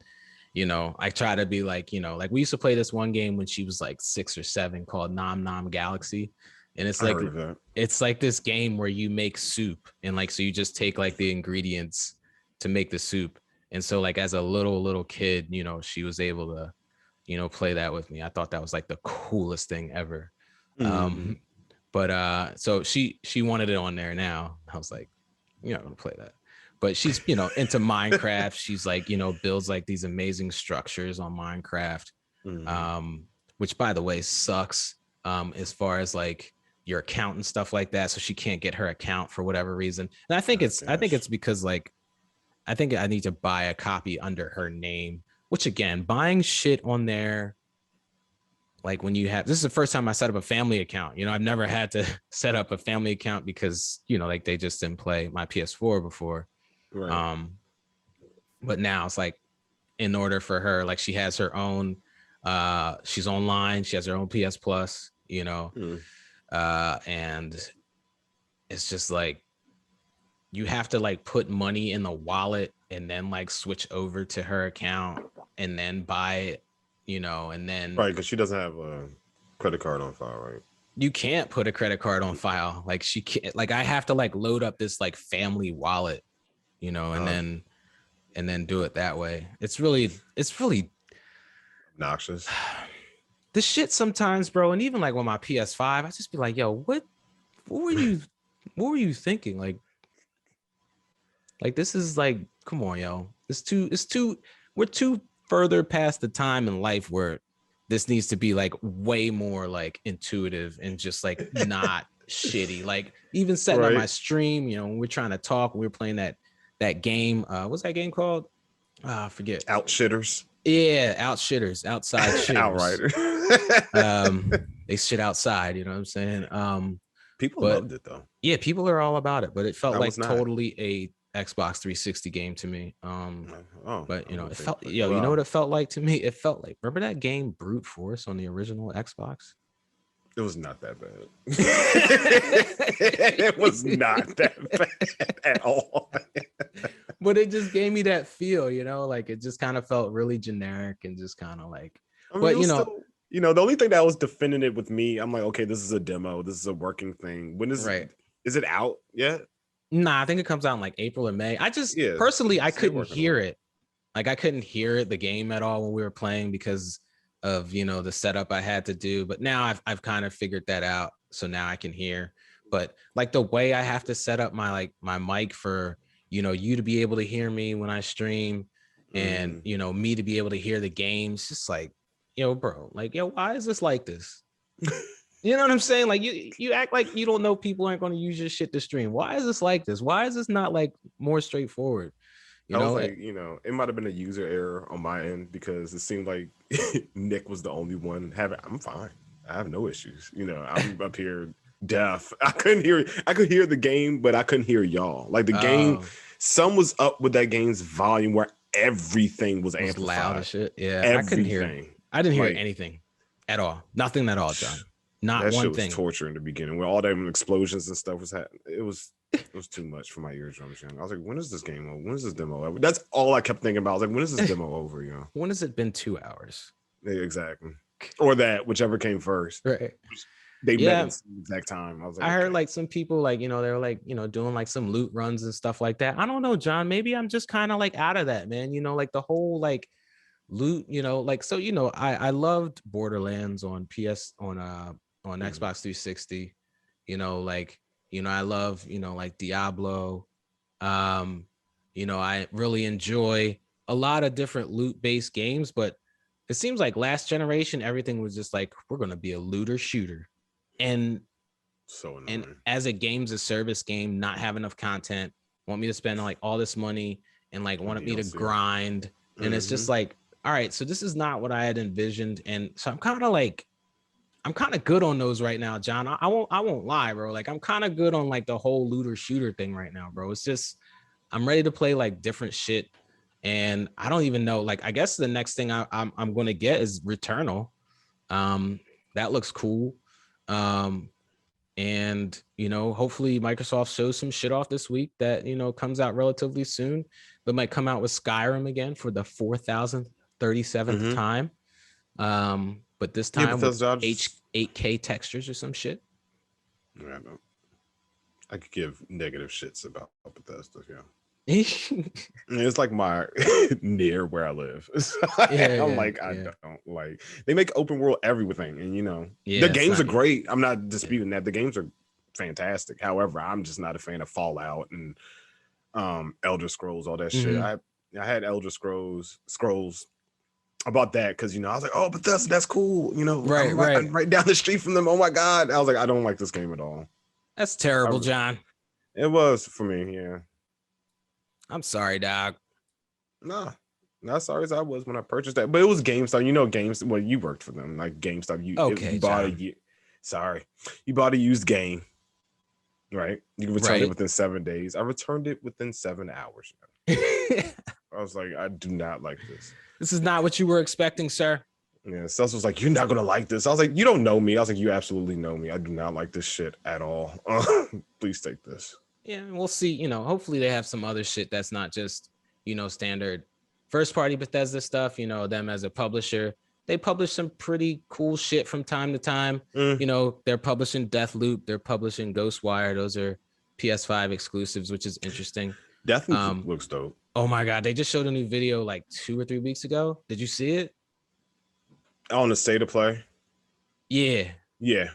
I try to be like, like we used to play this one game when she was like 6 or 7 called Nom Nom Galaxy. And it's like this game where you make soup and like, so you just take like the ingredients to make the soup. And so like as a little kid, she was able to, play that with me. I thought that was like the coolest thing ever. But so she wanted it on there now. I was like, I'm gonna play that. But she's, into Minecraft. She's like, builds like these amazing structures on Minecraft. Which by the way sucks as far as like your account and stuff like that. So she can't get her account for whatever reason. And I think it's because like I think I need to buy a copy under her name, which again, buying shit on there, like when you have, this is the first time I set up a family account. I've never had to set up a family account because, like they just didn't play my PS4 before. Right. But now it's like, in order for her, like she has her own, she's online, she has her own PS Plus, And it's just like you have to like put money in the wallet and then like switch over to her account and then buy it, you know, and then right, because she doesn't have a credit card on file, right? you can't put a credit card on file. Like she can't, like I have to like load up this like family wallet, you know, and then do it that way. It's really obnoxious. this shit sometimes, bro. And even like with my PS5, I just be like, yo, what were you thinking? Like this is like, come on, yo. We're too further past the time in life where this needs to be like way more like intuitive and just like not shitty. Like even setting up my stream, you know, when we're trying to talk, we were playing that game. What's that game called? I forget. Outshitters. Yeah, outshitters, outside shitters. Outrider. They shit outside, you know what I'm saying? People loved it though. Yeah, people are all about it, but it felt like not. totally a Xbox 360 game to me. But you know, it felt you know what it felt like to me? It felt like, remember that game Brute Force on the original Xbox? It was not that bad. It was not that bad at all. But it just gave me that feel, you know, like it just kind of felt really generic and just kind of like, I mean, but you know, the only thing that was defending it with me, I'm like, okay, this is a demo, this is a working thing. When is it out yet? Nah, I think it comes out in like April or May. I just personally I couldn't hear it. Like I couldn't hear the game at all when we were playing because of, you know, the setup I had to do. But now I've kind of figured that out. So now I can hear. But like the way I have to set up my mic for, you know, you to be able to hear me when I stream and, you know, me to be able to hear the games, just like, yo, bro, like, yo, why is this like this? You know what I'm saying? Like you act like you don't know people aren't going to use your shit to stream. Why is this like this? Why is this not like more straightforward? You know, like, you know, it might have been a user error on my end because it seemed like Nick was the only one having. I'm fine. I have no issues. You know, I'm up here deaf. I could hear the game, but I couldn't hear y'all. Like the game, some was up with that game's volume where everything was amplified. Loud as shit. Yeah, everything. I couldn't hear. I didn't hear anything at all. Nothing at all, John. Not that one shit thing. Was torture in the beginning where all them explosions and stuff was happening. It was too much for my eardrums. I was like, when is this game over? When is this demo over? That's all I kept thinking about. I was like, when is this demo over? You know, when has it been 2 hours? Yeah, exactly. Or that, whichever came first. Right. They met at the exact time. I was like, I heard like some people like, you know, they were like, you know, doing like some loot runs and stuff like that. I don't know, John. Maybe I'm just kind of like out of that, man. You know, like the whole like loot, you know, like, so, you know, I loved Borderlands on Xbox 360, you know, like, you know, I love, you know, like Diablo. You know, I really enjoy a lot of different loot-based games, but it seems like last generation, everything was just like, we're going to be a looter shooter. And so annoying. And as a games as service game, not have enough content, want me to spend like all this money and like wanted me to grind. And it's just like, all right, so this is not what I had envisioned. And so I'm kind of good on those right now, John. I won't lie, bro. Like I'm kind of good on like the whole looter shooter thing right now, bro. It's just I'm ready to play like different shit, and I don't even know. Like I guess the next thing I'm gonna get is Returnal. That looks cool. And you know, hopefully Microsoft shows some shit off this week that, you know, comes out relatively soon. They might come out with Skyrim again for the 4,037th time. But this time with 8K textures or some shit. Yeah, I could give negative shits about Bethesda, yeah. It's like my near where I live. I don't like they make open world everything, and you know the games are great. I'm not disputing that the games are fantastic. However, I'm just not a fan of Fallout and Elder Scrolls, all that shit. I had Elder Scrolls about that because, you know, I was like, oh, Bethesda, that's cool. You know, I'm right down the street from them. Oh my god, I was like, I don't like this game at all. That's terrible, John. It was for me, yeah. I'm sorry, dog. Nah, not sorry as I was when I purchased that. But it was GameStop. You know, well, you worked for them, like GameStop. You bought you bought a used game, right? You can return it within 7 days. I returned it within 7 hours. I was like, I do not like this. This is not what you were expecting, sir. Yeah, Cecil was like, "You're not gonna like this." I was like, "You don't know me." I was like, "You absolutely know me. I do not like this shit at all. Please take this." Yeah, we'll see. You know, hopefully they have some other shit that's not just, you know, standard first party Bethesda stuff. You know, them as a publisher, they publish some pretty cool shit from time to time. You know, they're publishing Deathloop, they're publishing Ghostwire. Those are PS5 exclusives, which is interesting. Deathloop looks dope. Oh my god, they just showed a new video like 2 or 3 weeks ago. Did you see it? On the state of play. Yeah. Yeah.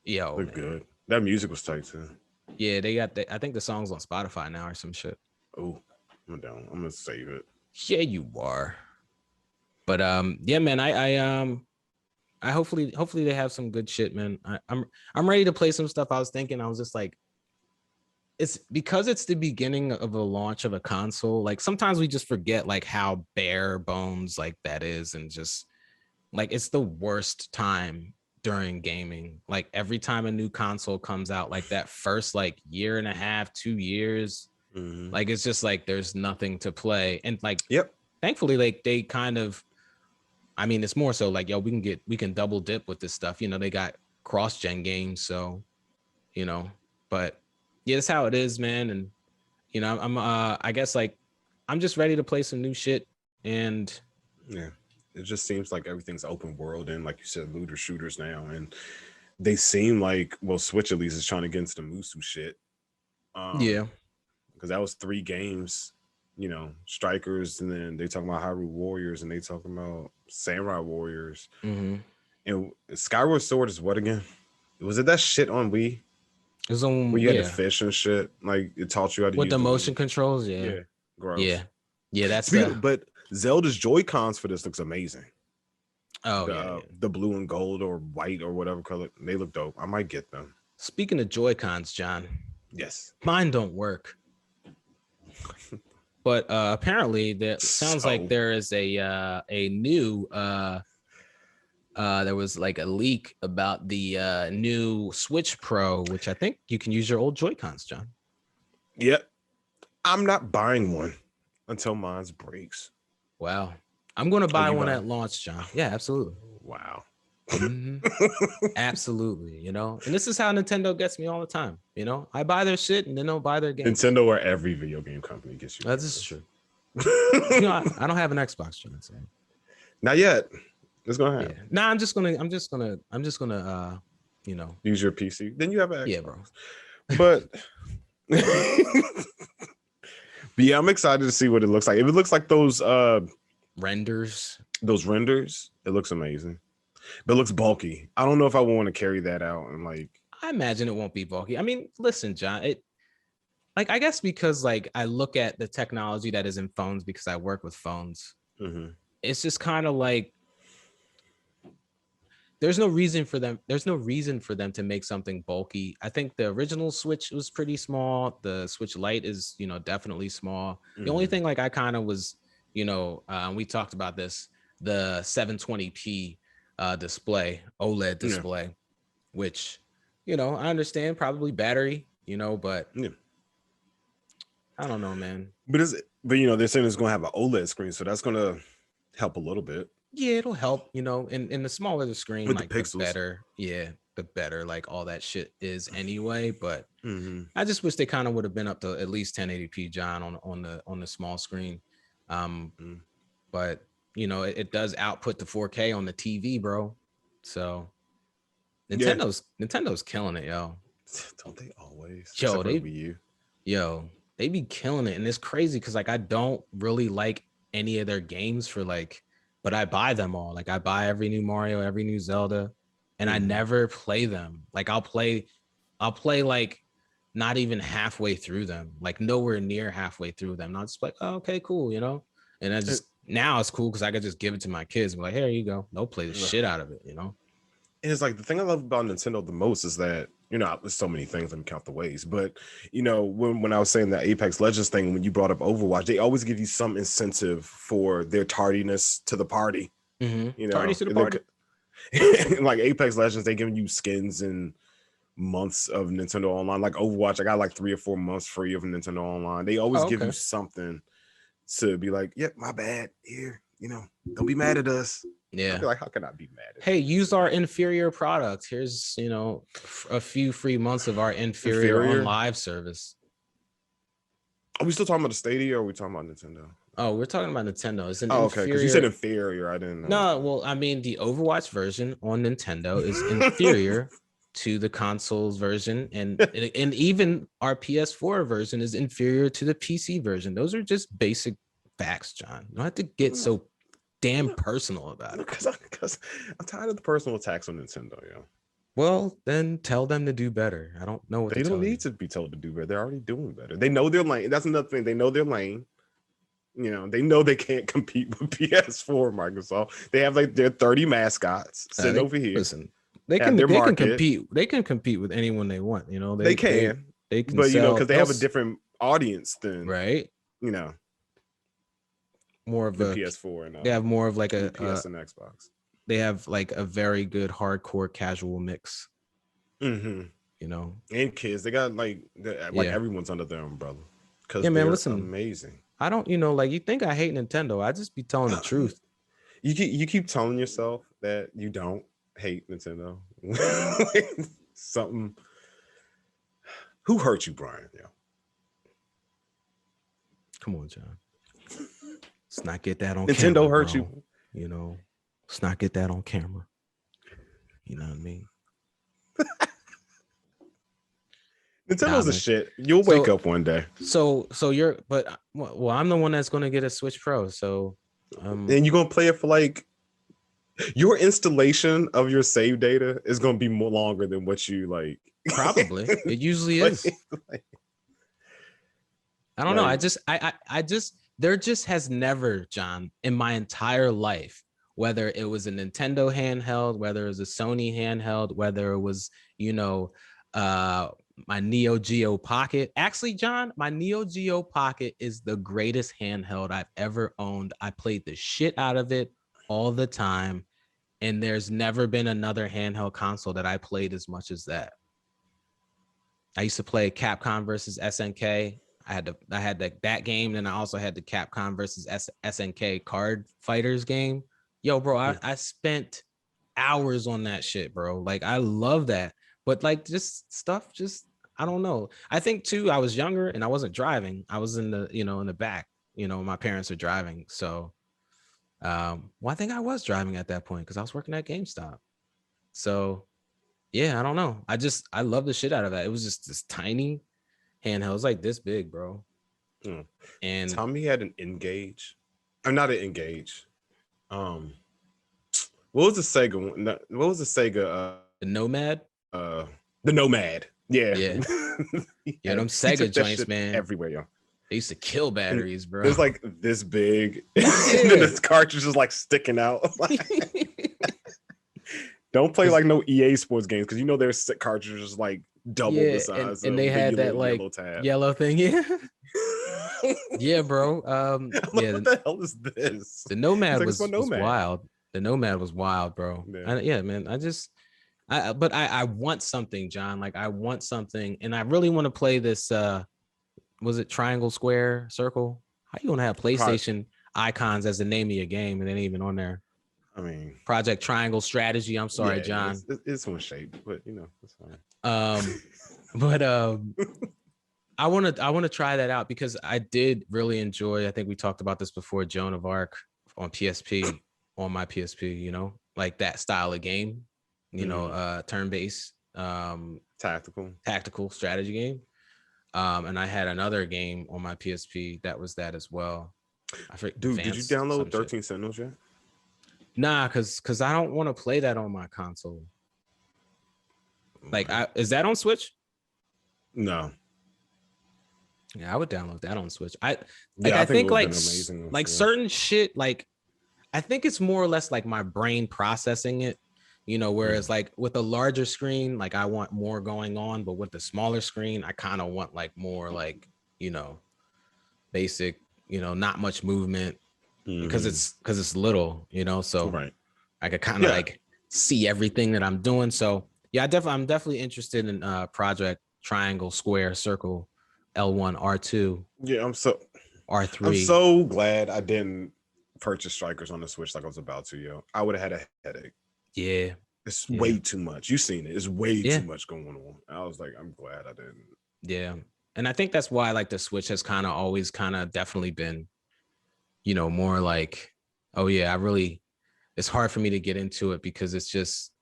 Yo, looked good. That music was tight too. Yeah, they got I think the song's on Spotify now or some shit. Oh, I'm down. I'm gonna save it. Yeah, you are. But yeah, man, I hopefully they have some good shit, man. I'm ready to play some stuff. I was just like, it's because it's the beginning of a launch of a console. Like sometimes we just forget like how bare bones like that is, and just like it's the worst time during gaming. Like every time a new console comes out, like that first like year and a half, 2 years, like it's just like there's nothing to play. And like, thankfully, like they kind of, I mean, it's more so like, yo, we can double dip with this stuff. You know, they got cross-gen games, so you know, but yeah, that's how it is, man. And you know, I guess like I'm just ready to play some new shit. And yeah, it just seems like everything's open world and like you said, looter shooters now. And they seem like, well, Switch at least is trying to get into the Musu shit. Yeah. Because that was 3 games, you know, Strikers, and then they talking about Hyrule Warriors, and they talking about Samurai Warriors. And Skyward Sword is what again? Was it that shit on Wii? It was on, where you had to fish and shit. Like it taught you how to with use the motion controls. Yeah. Gross. Yeah, that's but Zelda's Joy-Cons for this looks amazing. Oh, the blue and gold or white or whatever color, they look dope. I might get them. Speaking of Joy-Cons, John. Yes. Mine don't work. But apparently that sounds like there is a new there was like a leak about the new Switch Pro, which I think you can use your old Joy-Cons, John. Yep. I'm not buying one until mine breaks. Wow. I'm going to buy one at launch, John. Yeah, absolutely. Wow. Absolutely, you know, and this is how Nintendo gets me all the time. You know, I buy their shit and then they'll buy their games. Nintendo or every video game company gets you. That is true. You know, I don't have an Xbox, John. So. Not yet. It's gonna happen. Yeah. Nah, I'm just gonna you know, use your PC. Then you have an Xbox. Yeah, bro. But but yeah, I'm excited to see what it looks like. If it looks like those renders, it looks amazing. But it looks bulky. I don't know if I want to carry that out. And like, I imagine it won't be bulky. I mean, listen, John, like, I guess because like I look at the technology that is in phones because I work with phones. It's just kind of like there's no reason for them to make something bulky. I think the original Switch was pretty small. The Switch Lite is, you know, definitely small. The only thing like I kind of was, you know, we talked about this, the 720p display, OLED display, which, you know, I understand probably battery, you know, but I don't know, man. But you know, they're saying it's going to have an OLED screen, so that's going to help a little bit. Yeah, it'll help, you know, and the smaller the screen, with like the pixels, the better like all that shit is anyway. But I just wish they kind of would have been up to at least 1080p, John, on the small screen. But you know, it does output to 4K on the TV, bro. So Nintendo's killing it, yo. Don't they always? Yo, they be killing it. And it's crazy because like I don't really like any of their games for like, but I buy them all. Like I buy every new Mario, every new Zelda, and I never play them. Like I'll play like not even halfway through them, like nowhere near halfway through them. And I'll just like, oh, okay, cool, you know. And I just now it's cool because I could just give it to my kids. I'm like, here you go. They'll play the shit out of it, you know. And it's like the thing I love about Nintendo the most is that, you know, there's so many things, let me count the ways. But, you know, when I was saying that Apex Legends thing, when you brought up Overwatch, they always give you some incentive for their tardiness to the party. You know, Tardy to the party. Like Apex Legends, they giving you skins and months of Nintendo Online. Like Overwatch, I got like 3 or 4 months free of Nintendo Online. They always give you something to be like, yep, my bad. Here, don't be mad at us. Yeah. I'd be like, how can I be mad at hey, you? use our inferior product. Here's, a few free months of our inferior on live service. Are we still talking about the Stadia or are we talking about Nintendo? Oh, we're talking about Nintendo. It's an okay, because you said inferior. I didn't know. No, well, I mean, the Overwatch version on Nintendo is inferior to the consoles version, and even our PS4 version is inferior to the PC version. Those are just basic facts, John. You don't have to get so damn personal about it. Because I'm tired of the personal attacks on Nintendo, yo. Well, then tell them to do better. I don't know what they don't need to be told to do better. They're already doing better. They know their lane. That's another thing. They know their lane. They know they can't compete with PS4, Microsoft. They have like their 30 mascots sitting over here. Listen, they can compete. They can compete with anyone they want. They can. They can, but because they have a different audience than more of the a PS4 and they have more of like a PS and Xbox. They have like a very good hardcore casual mix. And kids, they got like everyone's under their umbrella because they're amazing. I don't, you think I hate Nintendo. I just be telling the truth. You keep telling yourself that you don't hate Nintendo. Something. Who hurt you, Brian? Yeah. Come on, John. Let's not get that on Nintendo camera, hurt bro. you. Let's not get that on camera. You know what I mean? Nintendo's a shit. You'll wake up one day. So I'm the one that's gonna get a Switch Pro. So and you're gonna play it for like your installation of your save data is gonna be more longer than what you like. Probably. It usually is. I don't know. I just there just has never, John, in my entire life, whether it was a Nintendo handheld, whether it was a Sony handheld, whether it was, my Neo Geo Pocket. Actually, John, my Neo Geo Pocket is the greatest handheld I've ever owned. I played the shit out of it all the time. And there's never been another handheld console that I played as much as that. I used to play Capcom versus SNK. I had that game, and I also had the Capcom versus SNK card fighters game. Yo, bro, I spent hours on that shit, bro. Like, I love that. But like, I don't know. I think too, I was younger and I wasn't driving. I was in the, in the back, my parents are driving. So, I think I was driving at that point because I was working at GameStop. So yeah, I don't know. I love the shit out of that. It was just this tiny handheld. It was like this big, bro. And Tommy had an Engage. I'm not an Engage. What was the Sega one? What was the Sega? The Nomad? The Nomad. Yeah. Yeah. Yeah, them Sega joints, man. Everywhere, yo. They used to kill batteries, bro. It was like this big. And then this cartridge is like sticking out. Don't play like no EA Sports games because their cartridges like double the size. And they had that like yellow thing. Yeah. Yeah, bro. What the hell is this? The Nomad was wild. The Nomad was wild, bro. Yeah, man. But I want something, John. Like, I want something, and I really want to play this. Was it triangle, square, circle? How you gonna have PlayStation icons as the name of your game and it ain't even on there? I mean, Project Triangle Strategy. I'm sorry, John. It's one shape, but it's fine. But I want to try that out because I did really enjoy. I think we talked about this before. Joan of Arc on PSP, on my PSP. Like that style of game. Turn-based, tactical strategy game. And I had another game on my PSP that was that as well. Dude, did you download 13 Sentinels yet? Nah, because I don't want to play that on my console. Like, is that on Switch? No. Yeah, I would download that on Switch. I think like certain shit, like I think it's more or less like my brain processing it. Whereas like with a larger screen, like I want more going on, but with the smaller screen, I kind of want like more like, basic, not much movement because it's little, so I could kind of like see everything that I'm doing. So yeah, I'm definitely interested in Project Triangle, Square, Circle, L1, R2. Yeah, R3. I'm so glad I didn't purchase Strikers on the Switch like I was about to, yo, I would have had a headache. Yeah. It's way too much. You've seen it. It's way too much going on. I was like, I'm glad I didn't. Yeah. And I think that's why like the Switch has kind of always kind of definitely been, you know, more like, oh yeah, it's hard for me to get into it because it's just,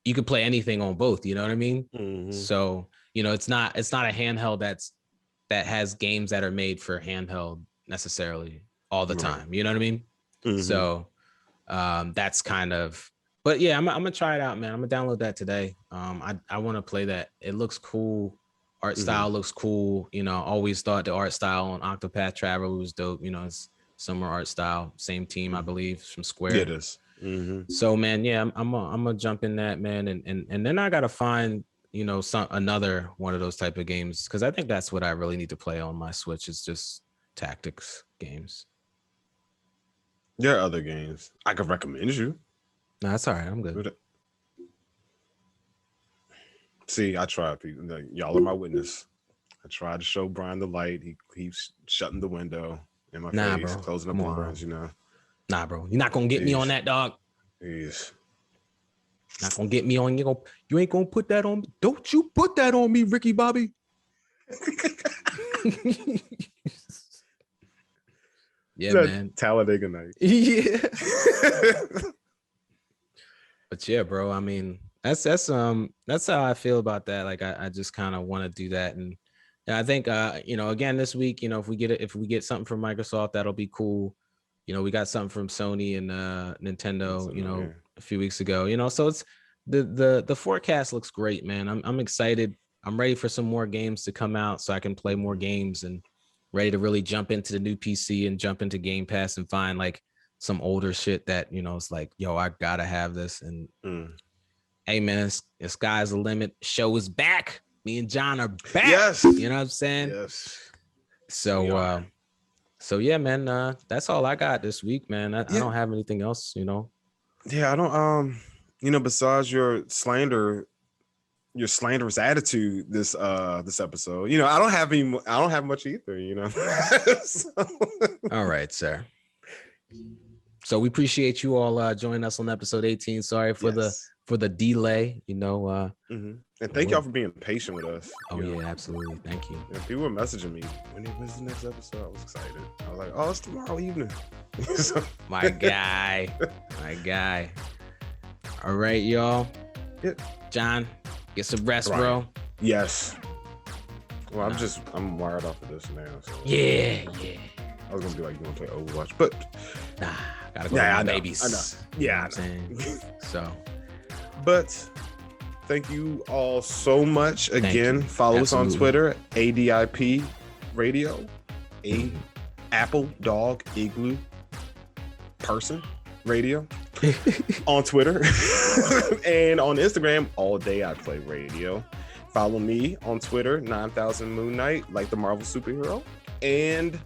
you could play anything on both, you know what I mean? Mm-hmm. So, you know, it's not a handheld that has games that are made for handheld necessarily all the time. You know what I mean? Mm-hmm. So that's kind of, but yeah, I'm gonna try it out, man. I'm gonna download that today. I want to play that. It looks cool. Art style looks cool. You know, always thought the art style on Octopath Traveler was dope. You know, it's similar art style, same team, I believe, from Square. Yeah, it is. Mm-hmm. So man, yeah, I'm gonna jump in that, man, and then I gotta find, you know, another one of those type of games, because I think that's what I really need to play on my Switch, is just tactics games. There are other games I could recommend you. No, that's all right. I'm good. See, I tried. Y'all are my witness. I tried to show Brian the light. He keeps shutting the window in my face, bro. closing the blinds, you know. Nah, bro. You're not gonna get me on that, dog. Jeez. Not gonna get me on. You ain't gonna put that on me. Don't you put that on me, Ricky Bobby. Yeah, man. Talladega Night. Yeah. But yeah, bro. I mean, that's how I feel about that. Like, I just kind of want to do that, and I think you know, again this week, you know, if we get something from Microsoft, that'll be cool. You know, we got something from Sony and Nintendo, you know, a few weeks ago. You know, so it's the forecast looks great, man. I'm excited. I'm ready for some more games to come out so I can play more games, and ready to really jump into the new PC and jump into Game Pass and find like some older shit that, you know, it's like, yo, I gotta have this. And hey, man, the sky's the limit. Show is back. Me and Jon are back. Yes. You know what I'm saying? Yes. So, so yeah, man, that's all I got this week, man. I don't have anything else, you know? Yeah, I don't, you know, besides your slanderous attitude this episode, you know, I don't have much either, you know. So. All right, sir. So we appreciate you all joining us on episode 18. Sorry for the delay, you know. And thank y'all for being patient with us. Oh yeah, absolutely. Thank you. Yeah, people were messaging me when's the next episode. I was excited. I was like, oh, it's tomorrow evening. So. My guy. All right, y'all. Yeah. Jon, get some rest, bro. Yes. Well, I'm wired off of this now. So. Yeah. I was gonna be like, you want to play Overwatch, but nah, gotta go. Yeah, babies. I know. Yeah, you know I'm saying. So, but thank you all so much. Again, follow us on Twitter, ADIP Radio, Apple Dog Igloo Person Radio on Twitter and on Instagram. All Day I Play Radio. Follow me on Twitter, 9000 Moon Knight, like the Marvel superhero, and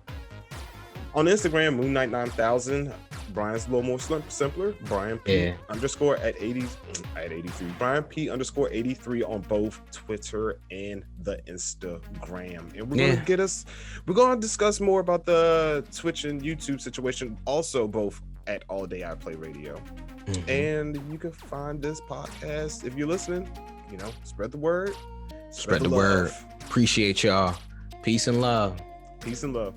on Instagram, Moon Knight 9000. Brian's a little more simpler. Brian P underscore at 83. Brian P underscore 83 on both Twitter and the Instagram. And we're gonna discuss more about the Twitch and YouTube situation. Also, both at All Day I Play Radio. And you can find this podcast if you're listening. You know, spread the word. Spread the word. Appreciate y'all. Peace and love. Peace and love.